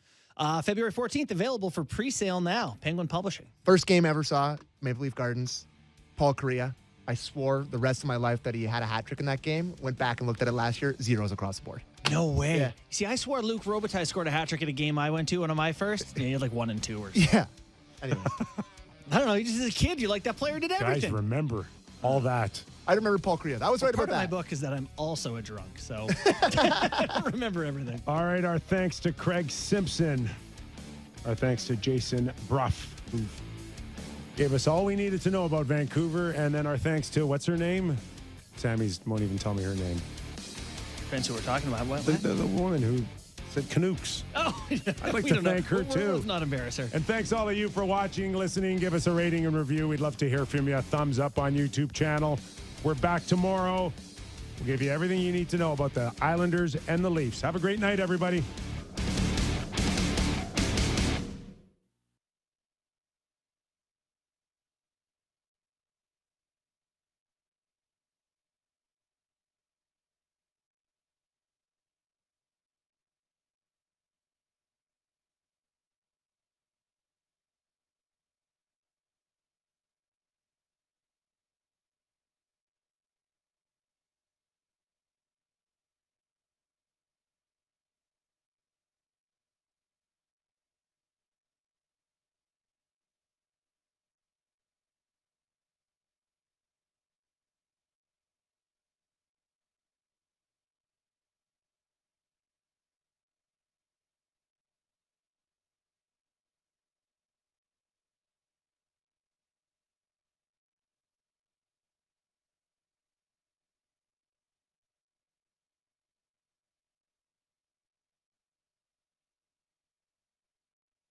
February 14th, available for pre-sale now. Penguin Publishing. First game ever saw, Maple Leaf Gardens, Paul Kariya. I swore the rest of my life that he had a hat trick in that game. Went back and looked at it last year. Zeros across the board. No way. Yeah. See, I swore Luke Robitaille scored a hat trick at a game I went to, one of my first. Yeah, he had like 1 and 2 or something. Yeah. Anyway. I don't know. You just as a kid, you like that player did everything. Guys, remember all that. I remember Paul Kariya. That was right Part about of my that. book is that I'm also a drunk, so I don't remember everything. All right, our thanks to Craig Simpson. Our thanks to Jason Bruff, who gave us all we needed to know about Vancouver. And then our thanks to, what's her name? Sammy's won't even tell me her name. Depends who we're talking about. What? The woman who said Canucks. Oh, I'd like we to don't know. thank her, too. Let's not embarrass her. And thanks all of you for watching, listening. Give us a rating and review. We'd love to hear from you. Thumbs up on YouTube channel. We're back tomorrow. We'll give you everything you need to know about the Islanders and the Leafs. Have a great night, everybody.